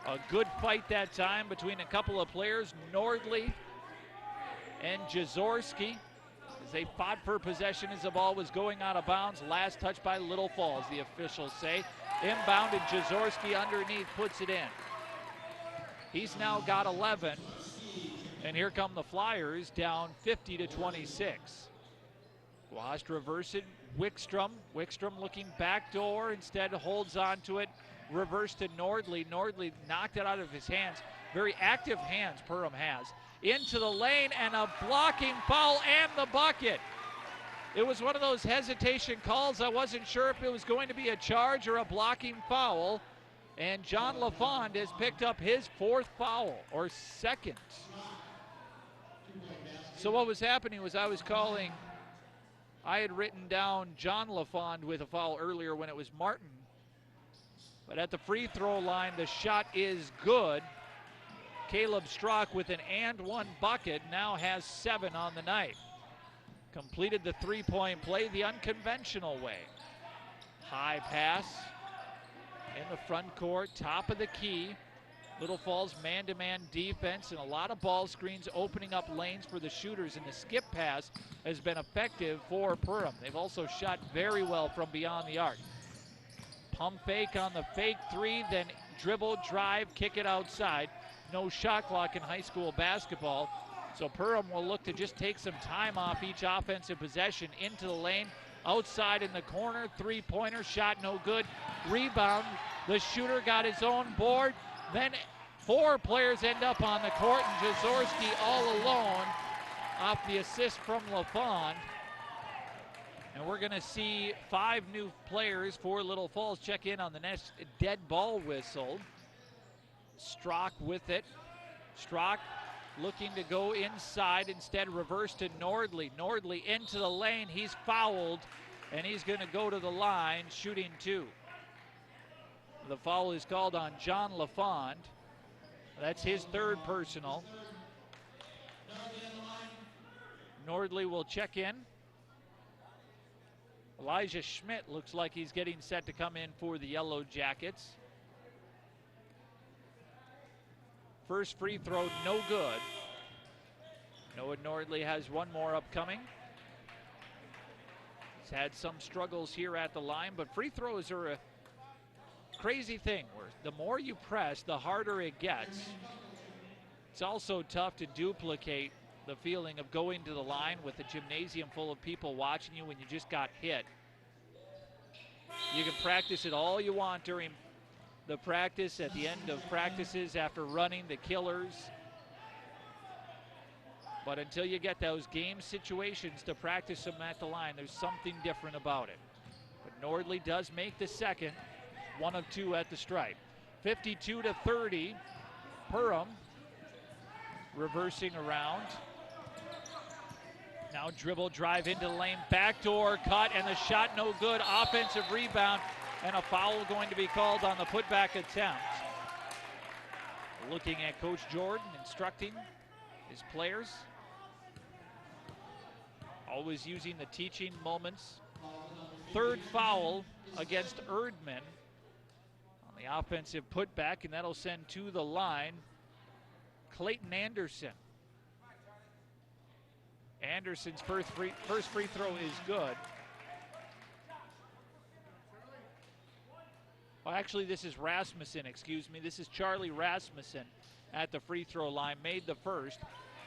A good fight that time between a couple of players, Nordley and Jaworski, as they fought for possession as the ball was going out of bounds. Last touch by Little Falls, the officials say. Inbounded, Jaworski underneath, puts it in. He's now got 11, and here come the Flyers down 50-26. Guast reversing, Wickstrom looking backdoor, instead holds on to it. Reverse to Nordley. Nordley knocked it out of his hands. Very active hands Perham has. Into the lane and a blocking foul and the bucket. It was one of those hesitation calls. I wasn't sure if it was going to be a charge or a blocking foul. And John LaFond has picked up his 4th foul, or 2nd. So what was happening was I had written down John LaFond with a foul earlier when it was Martin. But at the free throw line, the shot is good. Caleb Strzok with an and 1 bucket now has 7 on the night. Completed the 3-point play the unconventional way. High pass in the front court, top of the key. Little Falls man-to-man defense and a lot of ball screens opening up lanes for the shooters, and the skip pass has been effective for Perham. They've also shot very well from beyond the arc. Pump fake on the fake 3, then dribble, drive, kick it outside. No shot clock in high school basketball. So Perham will look to just take some time off each offensive possession. Into the lane, outside in the corner, 3-pointer, shot no good. Rebound, the shooter got his own board. Then 4 players end up on the court, and Jaworski all alone off the assist from LaFond. And we're going to see 5 new players for Little Falls check in on the next dead ball whistle. Strock with it. Strock looking to go inside, instead reverse to Nordley. Nordley into the lane. He's fouled, and he's going to go to the line, shooting 2. The foul is called on John LaFond. That's his 3rd personal. Nordley will check in. Elijah Schmidt looks like he's getting set to come in for the Yellow Jackets. First free throw, no good. Noah Nordley has one more upcoming. He's had some struggles here at the line, but free throws are a crazy thing where the more you press, the harder it gets. It's also tough to duplicate the feeling of going to the line with a gymnasium full of people watching you when you just got hit. You can practice it all you want during the practice, at the end of practices, after running the killers. But until you get those game situations to practice them at the line, there's something different about it. But Nordley does make the second, 1 of 2 at the stripe. 52-30, Perham reversing around. Now dribble, drive into the lane, backdoor cut, and the shot no good. Offensive rebound, and a foul going to be called on the putback attempt. Looking at Coach Jordan, instructing his players. Always using the teaching moments. 3rd foul against Erdman on the offensive putback, and that'll send to the line Clayton Anderson. Anderson's first free throw is good. Well, actually, this is Rasmussen, excuse me. This is Charlie Rasmussen at the free throw line. Made the first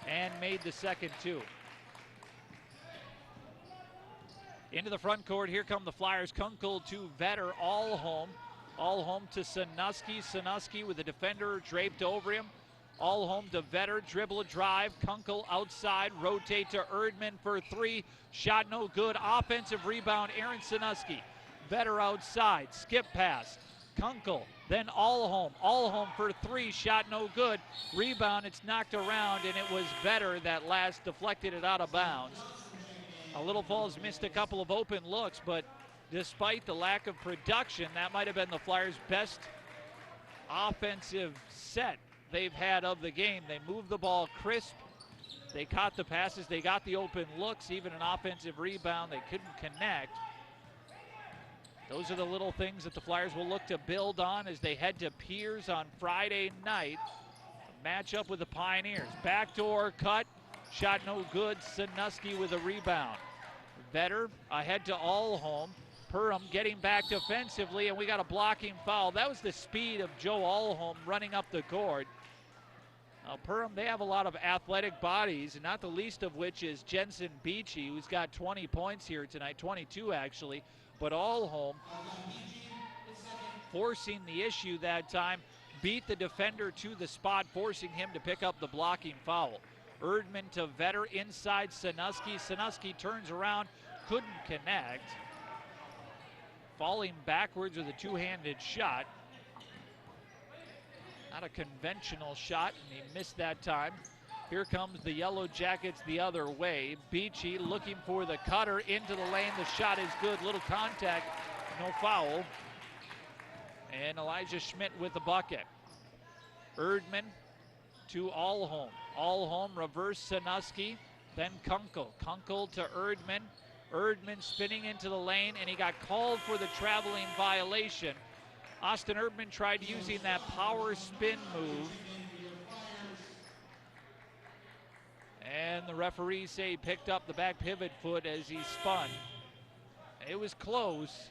and made the second too. Into the front court, here come the Flyers. Kunkel to Vetter, all home. All home to Sanuski. Sanuski with the defender draped over him. All home to Vetter, dribble a drive. Kunkel outside, rotate to Erdman for 3. Shot no good. Offensive rebound, Aaron Sanuski. Vetter outside, skip pass. Kunkel, then all home for 3. Shot no good. Rebound, it's knocked around, and it was Vetter that last deflected it out of bounds. Little Falls missed a couple of open looks, but despite the lack of production, that might have been the Flyers' best offensive set they've had of the game. They moved the ball crisp. They caught the passes. They got the open looks, even an offensive rebound. They couldn't connect. Those are the little things that the Flyers will look to build on as they head to Piers on Friday night. A matchup with the Pioneers. Backdoor cut. Shot no good. Sanuski with a rebound. Vetter ahead to Allholm. Perham getting back defensively, and we got a blocking foul. That was the speed of Joe Allholm running up the court. Now, Perham, they have a lot of athletic bodies, and not the least of which is Jensen Beachy, who's got 20 points here tonight, 22 actually. But Allholm forcing the issue that time, beat the defender to the spot, forcing him to pick up the blocking foul. Erdman to Vetter inside Sanuski. Sanuski turns around, couldn't connect. Falling backwards with a two-handed shot. Not a conventional shot, and he missed that time. Here comes the Yellow Jackets the other way. Beachy looking for the cutter into the lane. The shot is good. Little contact, no foul. And Elijah Schmidt with the bucket. Erdman to Allholm. Allholm reverse Sanuski. Then Kunkel. Kunkel to Erdman. Erdman spinning into the lane, and he got called for the traveling violation. Austin Erdman tried using that power spin move. And the referees say he picked up the back pivot foot as he spun. It was close.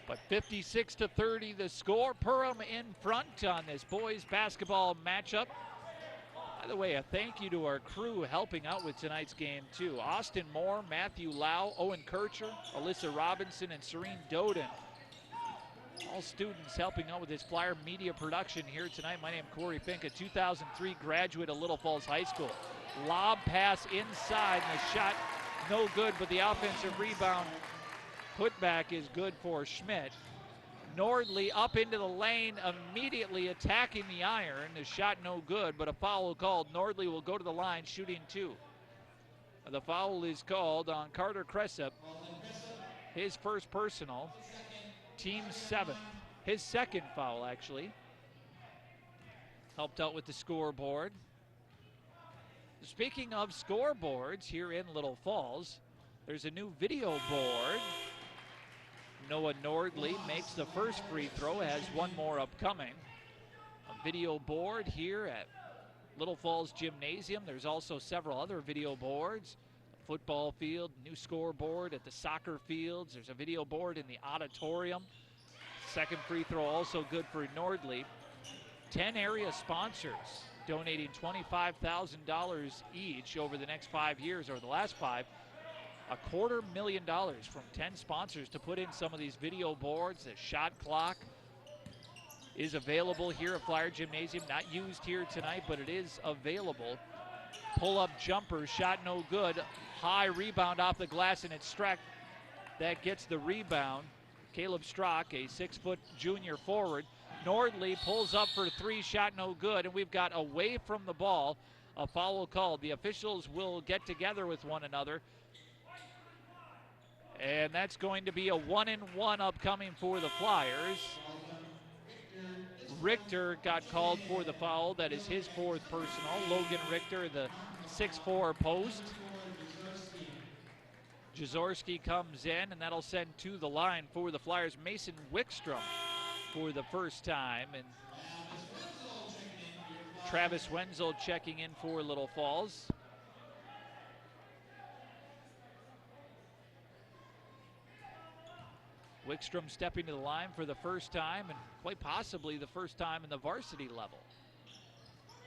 But 56-30 the score. Perham in front on this boys basketball matchup. By the way, a thank you to our crew helping out with tonight's game too. Austin Moore, Matthew Lau, Owen Kircher, Alyssa Robinson, and Serene Doden. All students helping out with this Flyer media production here tonight. My name is Corey Fink, a 2003 graduate of Little Falls High School. Lob pass inside, and the shot no good, but the offensive rebound putback is good for Schmidt. Nordley up into the lane, immediately attacking the iron. The shot no good, but a foul called. Nordley will go to the line, shooting 2. The foul is called on Carter Cressup. His first personal, team 7th. His second foul, actually. Helped out with the scoreboard. Speaking of scoreboards here in Little Falls, there's a new video board. Noah Nordley makes the first free throw, has one more upcoming. A video board here at Little Falls Gymnasium. There's also several other video boards. A football field, new scoreboard at the soccer fields. There's a video board in the auditorium. Second free throw also good for Nordley. 10 area sponsors donating $25,000 each over the next 5 years, or the last 5. $250,000 from 10 sponsors to put in some of these video boards. The shot clock is available here at Flyer Gymnasium. Not used here tonight, but it is available. Pull-up jumper, shot no good. High rebound off the glass, and it's Streck that gets the rebound. Caleb Strock, a 6-foot junior forward. Nordley pulls up for 3, shot no good, and we've got away from the ball a foul called. The officials will get together with one another, and that's going to be a 1-and-1 upcoming for the Flyers. Richter got called for the foul. That is his 4th personal. Logan Richter, the 6'4" post. Jaworski comes in, and that'll send to the line for the Flyers Mason Wickstrom for the first time. And Travis Wenzel checking in for Little Falls. Wickstrom stepping to the line for the first time, and quite possibly the first time in the varsity level.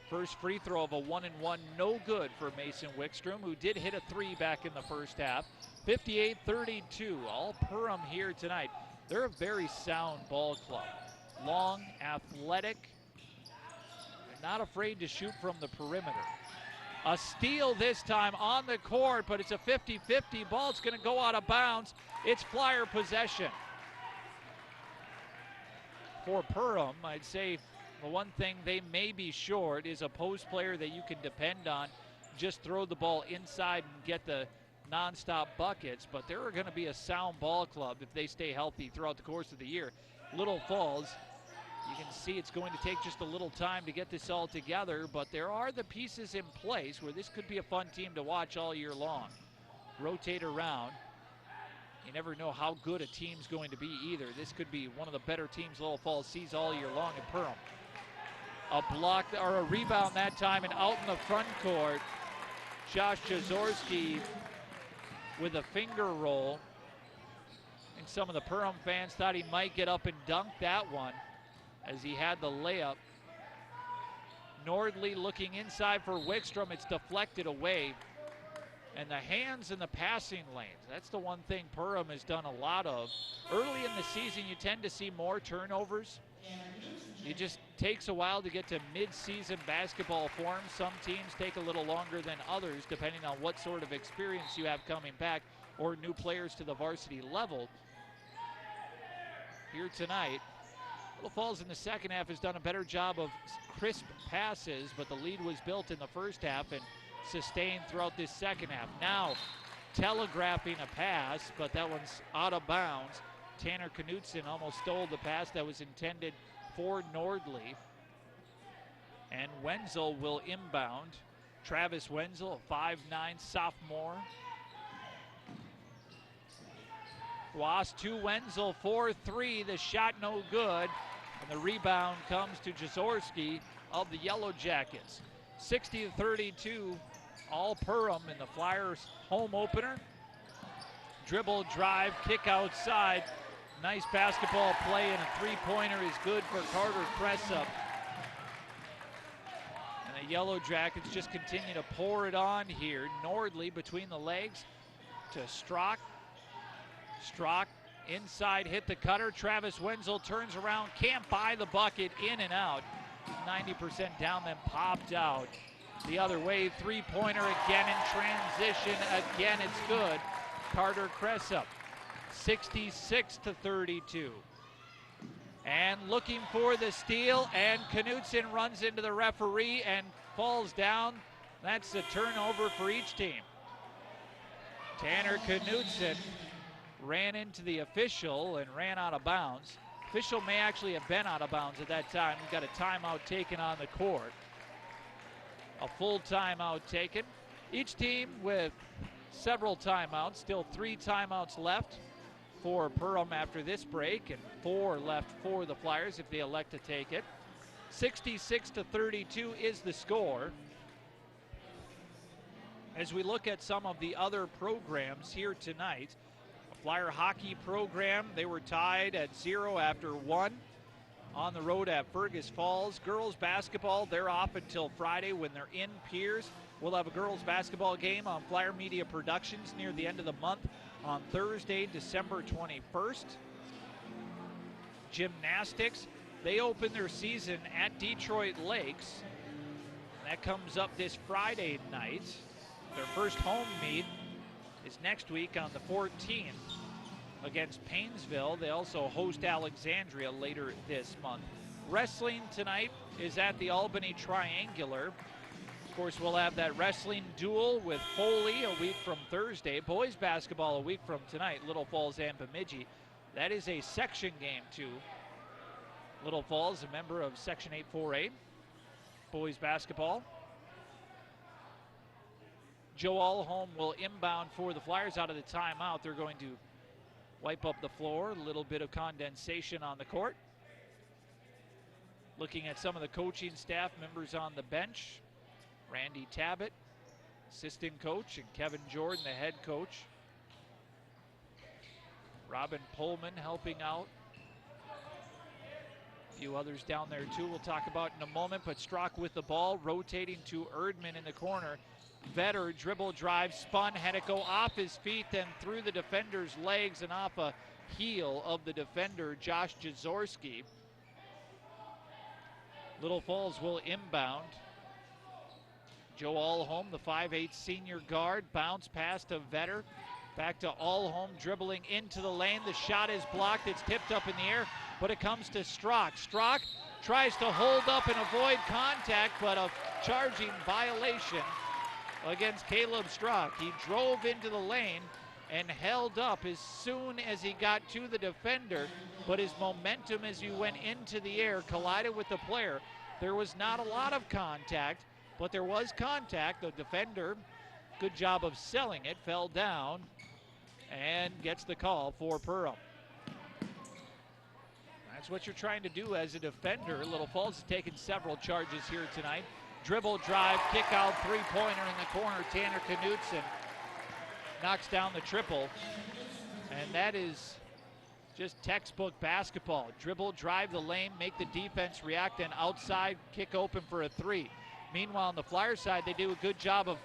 First free throw of a 1-and-1, no good for Mason Wickstrom, who did hit a 3 back in the first half. 58-32, all Perham here tonight. They're a very sound ball club. Long, athletic, they're not afraid to shoot from the perimeter. A steal this time on the court, but it's a 50-50 ball. It's going to go out of bounds. It's Flyer possession. For Perham, I'd say the one thing they may be short is a post player that you can depend on. Just throw the ball inside and get the nonstop buckets, but they're going to be a sound ball club if they stay healthy throughout the course of the year. Little Falls, you can see it's going to take just a little time to get this all together, but there are the pieces in place where this could be a fun team to watch all year long. Rotate around. You never know how good a team's going to be either. This could be one of the better teams Little Falls sees all year long in Perham. A block, or a rebound that time, and out in the front court, Josh Jaworski with a finger roll. And some of the Perham fans thought he might get up and dunk that one as he had the layup. Nordley looking inside for Wickstrom. It's deflected away. And the hands in the passing lanes, that's the one thing Perham has done a lot of. Early in the season, you tend to see more turnovers. It just takes a while to get to mid-season basketball form. Some teams take a little longer than others, depending on what sort of experience you have coming back or new players to the varsity level. Here tonight, Little Falls in the second half has done a better job of crisp passes, but the lead was built in the first half and sustained throughout this second half. Now telegraphing a pass, but that one's out of bounds. Tanner Knutson almost stole the pass that was intended for Nordley. And Wenzel will inbound. Travis Wenzel, a 5'9" sophomore. Ross to Wenzel, 4-3. The shot no good. And the rebound comes to Jaworski of the Yellowjackets. 60-32, all Perham in the Flyers home opener. Dribble, drive, kick outside. Nice basketball play, and a three-pointer is good for Carter Cressup. And the Yellowjackets just continue to pour it on here. Nordley between the legs to Strock. Strock inside, hit the cutter. Travis Wenzel turns around, can't buy the bucket, in and out. 90% down, then popped out. the other way. Three-pointer again in transition. Again, it's good. Carter Cressup, 66-32. And looking for the steal, and Knutson runs into the referee and falls down. That's a turnover for each team. Tanner Knutson ran into the official and ran out of bounds. Official may actually have been out of bounds at that time. We've got a timeout taken on the court. A full timeout taken. Each team with several timeouts. Still 3 timeouts left for Perham after this break, and 4 left for the Flyers if they elect to take it. 66-32 is the score. As we look at some of the other programs here tonight, a Flyer hockey program, they were tied at 0 after 1 on the road at Fergus Falls. Girls basketball, they're off until Friday when they're in Piers. We'll have a girls basketball game on Flyer Media Productions near the end of the month on Thursday, December 21st. Gymnastics, they open their season at Detroit Lakes. That comes up this Friday night. Their first home meet is next week on the 14th against Painesville. They also host Alexandria later this month. Wrestling tonight is at the Albany Triangular. Of course, we'll have that wrestling duel with Foley a week from Thursday. Boys basketball a week from tonight, Little Falls and Bemidji. That is a section game too. Little Falls, a member of Section 8-4A. Boys basketball. Joe Allholm will inbound for the Flyers out of the timeout. They're going to wipe up the floor. A little bit of condensation on the court. Looking at some of the coaching staff members on the bench. Randy Tabbitt, assistant coach, and Kevin Jordan, the head coach. Robin Pullman helping out. A few others down there too we'll talk about in a moment, but Strock with the ball, rotating to Erdman in the corner. Vetter dribble drive, spun, had it go off his feet, then through the defender's legs and off a heel of the defender, Josh Jazorski. Little Falls will inbound. Joe Allholm, the 5'8 senior guard, bounce pass to Vetter. Back to Allholm, dribbling into the lane. The shot is blocked. It's tipped up in the air, but it comes to Strock. Strock tries to hold up and avoid contact, but a charging violation against Caleb Strock. He drove into the lane and held up as soon as he got to the defender, but his momentum as he went into the air collided with the player. There was not a lot of contact, but there was contact. The defender, good job of selling it, fell down and gets the call for Perham. That's what you're trying to do as a defender. Little Falls has taken several charges here tonight. Dribble drive, kick out, three-pointer in the corner. Tanner Knutson knocks down the triple. And that is just textbook basketball. Dribble, drive the lane, make the defense react, and outside kick open for a three. Meanwhile, on the Flyer side, they do a good job of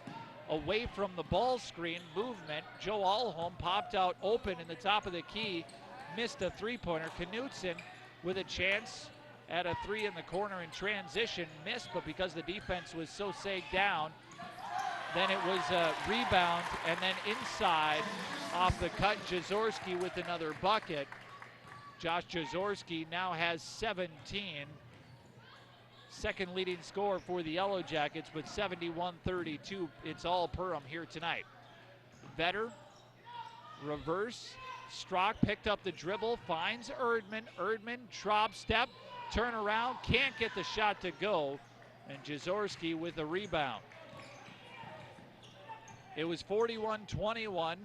away from the ball screen movement. Joe Allholm popped out open in the top of the key, missed a three-pointer. Knutson with a chance at a three in the corner in transition, missed, but because the defense was so sagged down, then it was a rebound, and then inside off the cut, Jazorski with another bucket. Josh Jazorski now has 17. Second leading scorer for the Yellowjackets, but 71-32. It's all Perham here tonight. Vetter, reverse. Strock picked up the dribble, finds Erdman. Erdman, drop step, turn around, can't get the shot to go. And Jazorski with the rebound. It was 41-21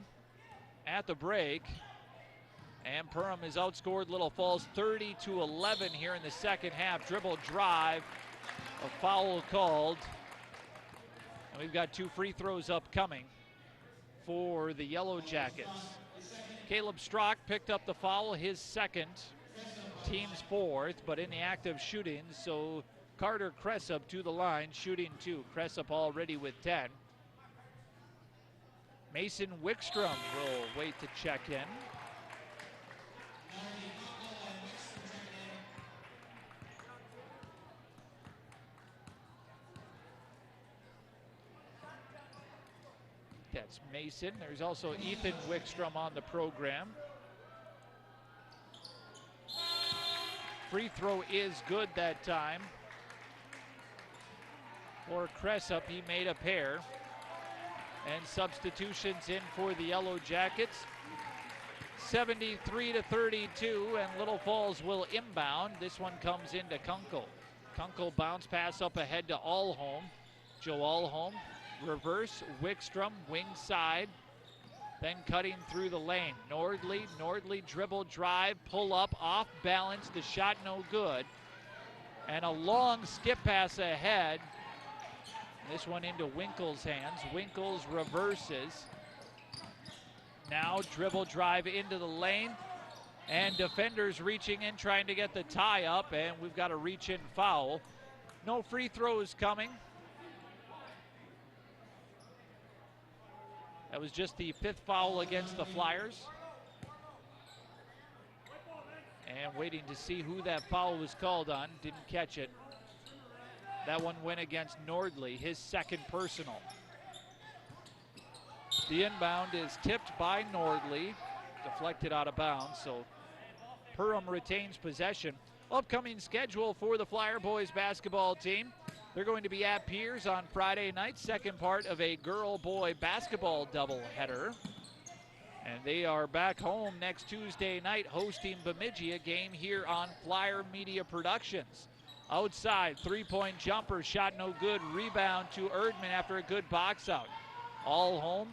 at the break. And Perham has outscored Little Falls 30-11 here in the second half. Dribble drive, a foul called. And we've got 2 free throws upcoming for the Yellowjackets. Caleb Strock picked up the foul, his second, team's fourth, but in the act of shooting. So Carter Cressup to the line, shooting 2. Cressup already with 10. Mason Wickstrom will wait to check in. That's Mason. There's also Ethan Wickstrom on the program. Free throw is good that time. For Cressup, he made a pair. And substitutions in for the Yellow Jackets. 73-32, and Little Falls will inbound. This one comes into Kunkel. Kunkel bounce pass up ahead to Allholm. Joe Allholm, reverse, Wickstrom, wing side, then cutting through the lane. Nordley dribble drive, pull up, off balance, the shot no good. And a long skip pass ahead. This one into Winkle's hands. Winkles reverses. Now dribble drive into the lane. And defenders reaching in, trying to get the tie up, and we've got a reach in foul. No free throws coming. That was just the 5th foul against the Flyers. And waiting to see who that foul was called on. Didn't catch it. That one went against Nordley, his 2nd personal. The inbound is tipped by Nordley, deflected out of bounds, so Perham retains possession. Upcoming schedule for the Flyer boys basketball team. They're going to be at Piers on Friday night, second part of a girl-boy basketball doubleheader. And they are back home next Tuesday night hosting Bemidji, a game here on Flyer Media Productions. Outside, three-point jumper, shot no good. Rebound to Erdman after a good box out. Allholm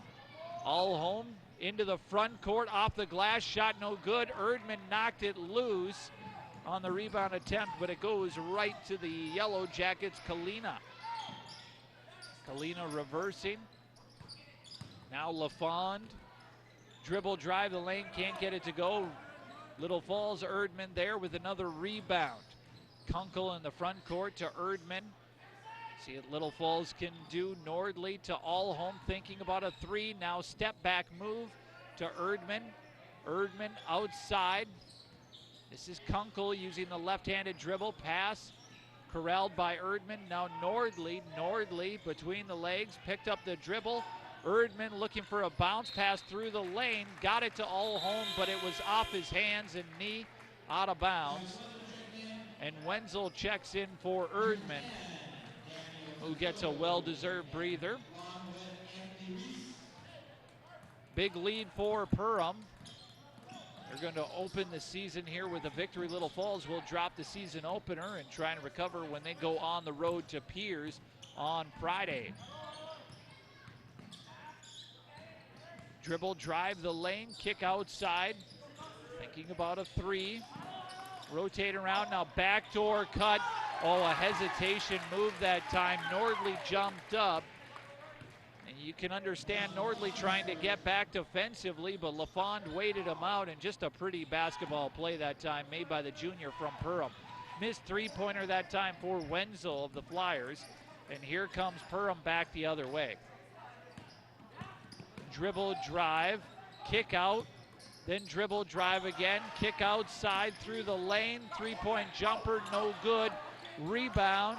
into the front court, off the glass, shot no good. Erdman knocked it loose on the rebound attempt, but it goes right to the Yellow Jackets, Kalina. Kalina reversing. Now LaFond. Dribble drive the lane, can't get it to go. Little Falls, Erdman there with another rebound. Kunkel in the front court to Erdman. See what Little Falls can do. Nordley to Allholm, thinking about a 3. Now step back move to Erdman. Erdman outside. This is Kunkel using the left-handed dribble. Pass corralled by Erdman. Now Nordley between the legs, picked up the dribble. Erdman looking for a bounce pass through the lane. Got it to Allholm, but it was off his hands and knee, out of bounds. And Wenzel checks in for Erdman, who gets a well-deserved breather. Big lead for Perham. They're going to open the season here with a victory. Little Falls will drop the season opener and try and recover when they go on the road to Piers on Friday. Dribble drive the lane, kick outside. Thinking about a 3. Rotate around, now backdoor cut. Oh, a hesitation move that time. Nordley jumped up. And you can understand Nordley trying to get back defensively, but LaFond waited him out, and just a pretty basketball play that time made by the junior from Perham. Missed 3-pointer that time for Wenzel of the Flyers. And here comes Perham back the other way. Dribble drive, kick out. Then dribble drive again, kick outside through the lane, 3-point jumper, no good. Rebound,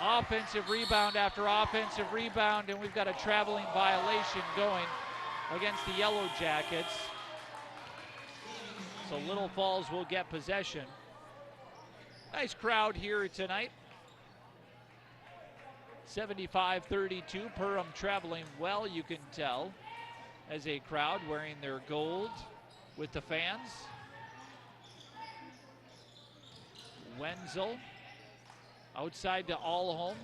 offensive rebound after offensive rebound, and we've got a traveling violation going against the Yellow Jackets. So Little Falls will get possession. Nice crowd here tonight. 75-32, Perham traveling well, you can tell, as a crowd wearing their gold with the fans. Wenzel outside to Allholm.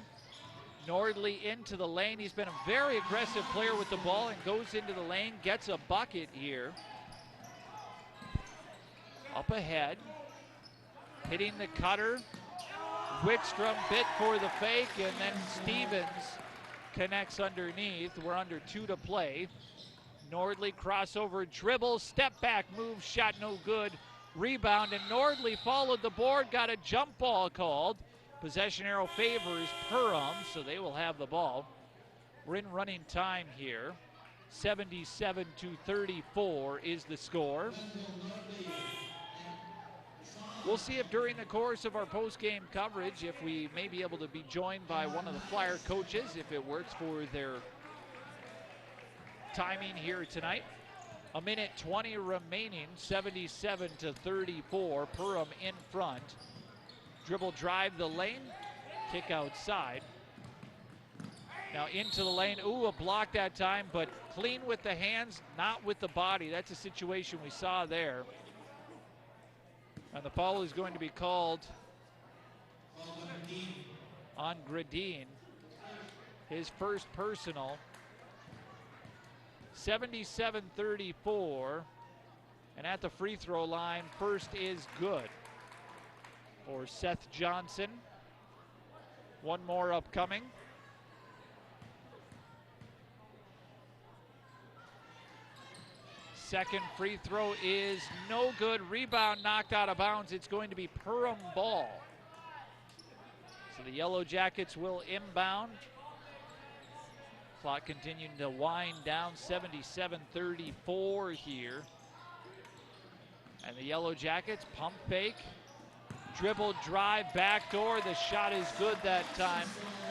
Nordley into the lane. He's been a very aggressive player with the ball and goes into the lane, gets a bucket here. Up ahead, hitting the cutter. Wickstrom bit for the fake, and then Stevens connects underneath. We're under 2 to play. Nordley crossover dribble, step back move, shot no good. Rebound, and Nordley followed the board, got a jump ball called. Possession arrow favors Perham, so they will have the ball. We're in running time here. 77-34 is the score. We'll see if during the course of our post-game coverage, if we may be able to be joined by one of the Flyer coaches, if it works for their timing here tonight. A minute 20 remaining, 77-34. Perham in front. Dribble drive the lane, kick outside. Now into the lane. Ooh, a block that time, but clean with the hands, not with the body. That's a situation we saw there. And the foul is going to be called on Gradine. His first personal. 77-34. And at the free throw line, first is good for Seth Johnson. One more upcoming. Second free throw is no good. Rebound knocked out of bounds. It's going to be Perham ball. So the Yellow Jackets will inbound. Clock continuing to wind down, 77-34 here. And the Yellow Jackets pump fake. Dribble drive, backdoor. The shot is good that time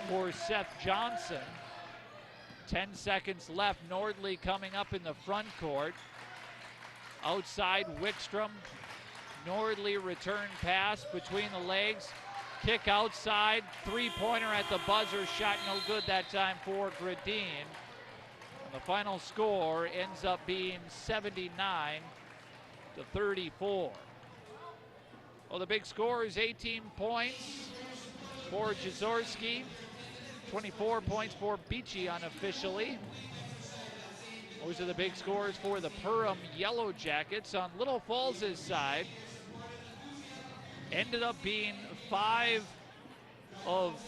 for Seth Johnson. 10 seconds left. Nordley coming up in the front court. Outside Wickstrom. Nordley return pass between the legs. Kick outside. Three-pointer at the buzzer. Shot no good that time for Gradine. And the final score ends up being 79-34. Well, the big score is 18 points for Jaworski. 24 points for Beachy unofficially. Those are the big scores for the Perham Yellowjackets. On Little Falls' side, ended up being 5 of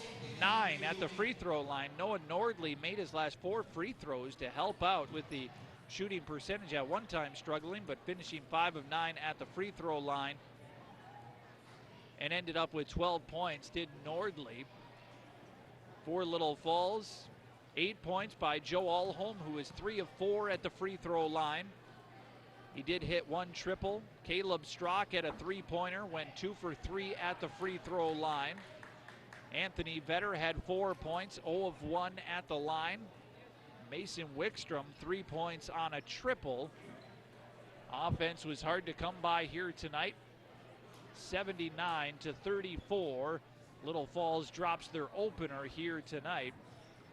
9 at the free throw line. Noah Nordley made his last 4 free throws to help out with the shooting percentage at one time struggling, but finishing 5 of 9 at the free throw line and ended up with 12 points, did Nordley. For Little Falls, 8 points by Joe Alholm, who is 3 of 4 at the free throw line. He did hit 1 triple. Caleb Strock had a 3-pointer, went 2 for 3 at the free throw line. Anthony Vetter had 4 points, 0 of 1 at the line. Mason Wickstrom, 3 points on a triple. Offense was hard to come by here tonight. 79-34. Little Falls drops their opener here tonight.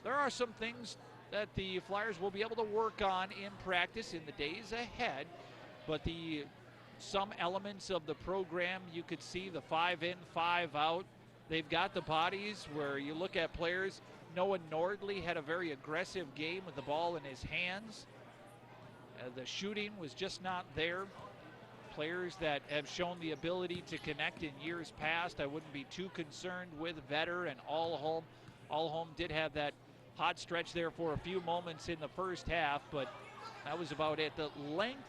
There are some things that the Flyers will be able to work on in practice in the days ahead, but some elements of the program, you could see the 5 in, 5 out. They've got the bodies where you look at players. Noah Nordley had a very aggressive game with the ball in his hands. The shooting was just not there. Players that have shown the ability to connect in years past, I wouldn't be too concerned with Vetter and Alholm. Alholm did have that hot stretch there for a few moments in the first half, but that was about it. The length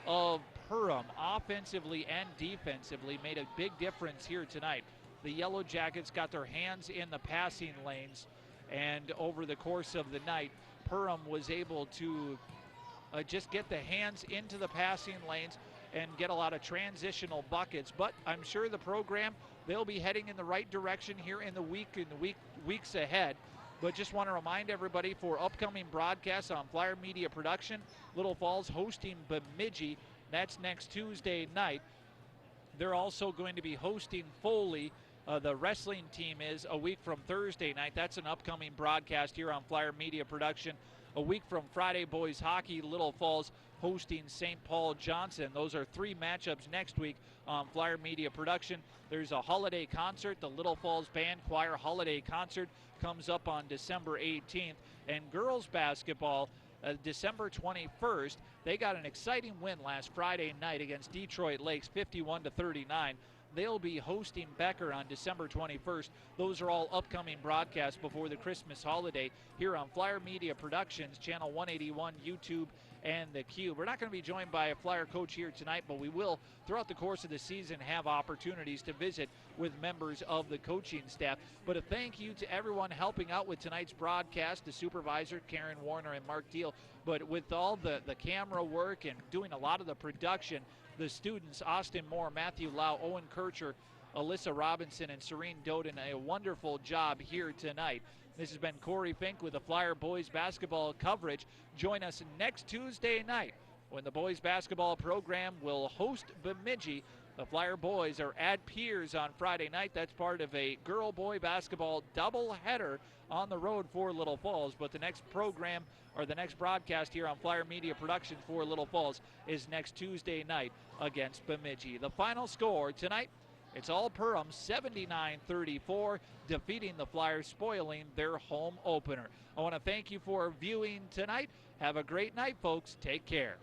of Perham, offensively and defensively, made a big difference here tonight. The Yellow Jackets got their hands in the passing lanes, and over the course of the night, Perham was able to just get the hands into the passing lanes and get a lot of transitional buckets. But I'm sure the program, they'll be heading in the right direction here in the weeks ahead. But just want to remind everybody, for upcoming broadcasts on Flyer Media Production, Little Falls hosting Bemidji. That's next Tuesday night. They're also going to be hosting Foley. The wrestling team is a week from Thursday night. That's an upcoming broadcast here on Flyer Media Production. A week from Friday, boys hockey, Little Falls hosting St. Paul Johnson. Those are 3 matchups next week on Flyer Media Production. There's a holiday concert. The Little Falls Band Choir Holiday Concert comes up on December 18th. And girls basketball, December 21st, they got an exciting win last Friday night against Detroit Lakes, 51-39. They'll be hosting Becker on December 21st. Those are all upcoming broadcasts before the Christmas holiday here on Flyer Media Productions, Channel 181, YouTube, and the Cube. We're not going to be joined by a Flyer coach here tonight, but we will, throughout the course of the season, have opportunities to visit with members of the coaching staff. But a thank you to everyone helping out with tonight's broadcast, the supervisor, Karen Warner and Mark Deal. But with all the camera work and doing a lot of the production, the students, Austin Moore, Matthew Lau, Owen Kircher, Alyssa Robinson, and Serene Doden, a wonderful job here tonight. This has been Corey Fink with the Flyer boys basketball coverage. Join us next Tuesday night when the boys basketball program will host Bemidji. The Flyer boys are at Piers on Friday night. That's part of a girl-boy basketball doubleheader on the road for Little Falls. But the next program, or the next broadcast here on Flyer Media Productions for Little Falls, is next Tuesday night against Bemidji. The final score tonight, it's all Perham 79-34, defeating the Flyers, spoiling their home opener. I want to thank you for viewing tonight. Have a great night, folks. Take care.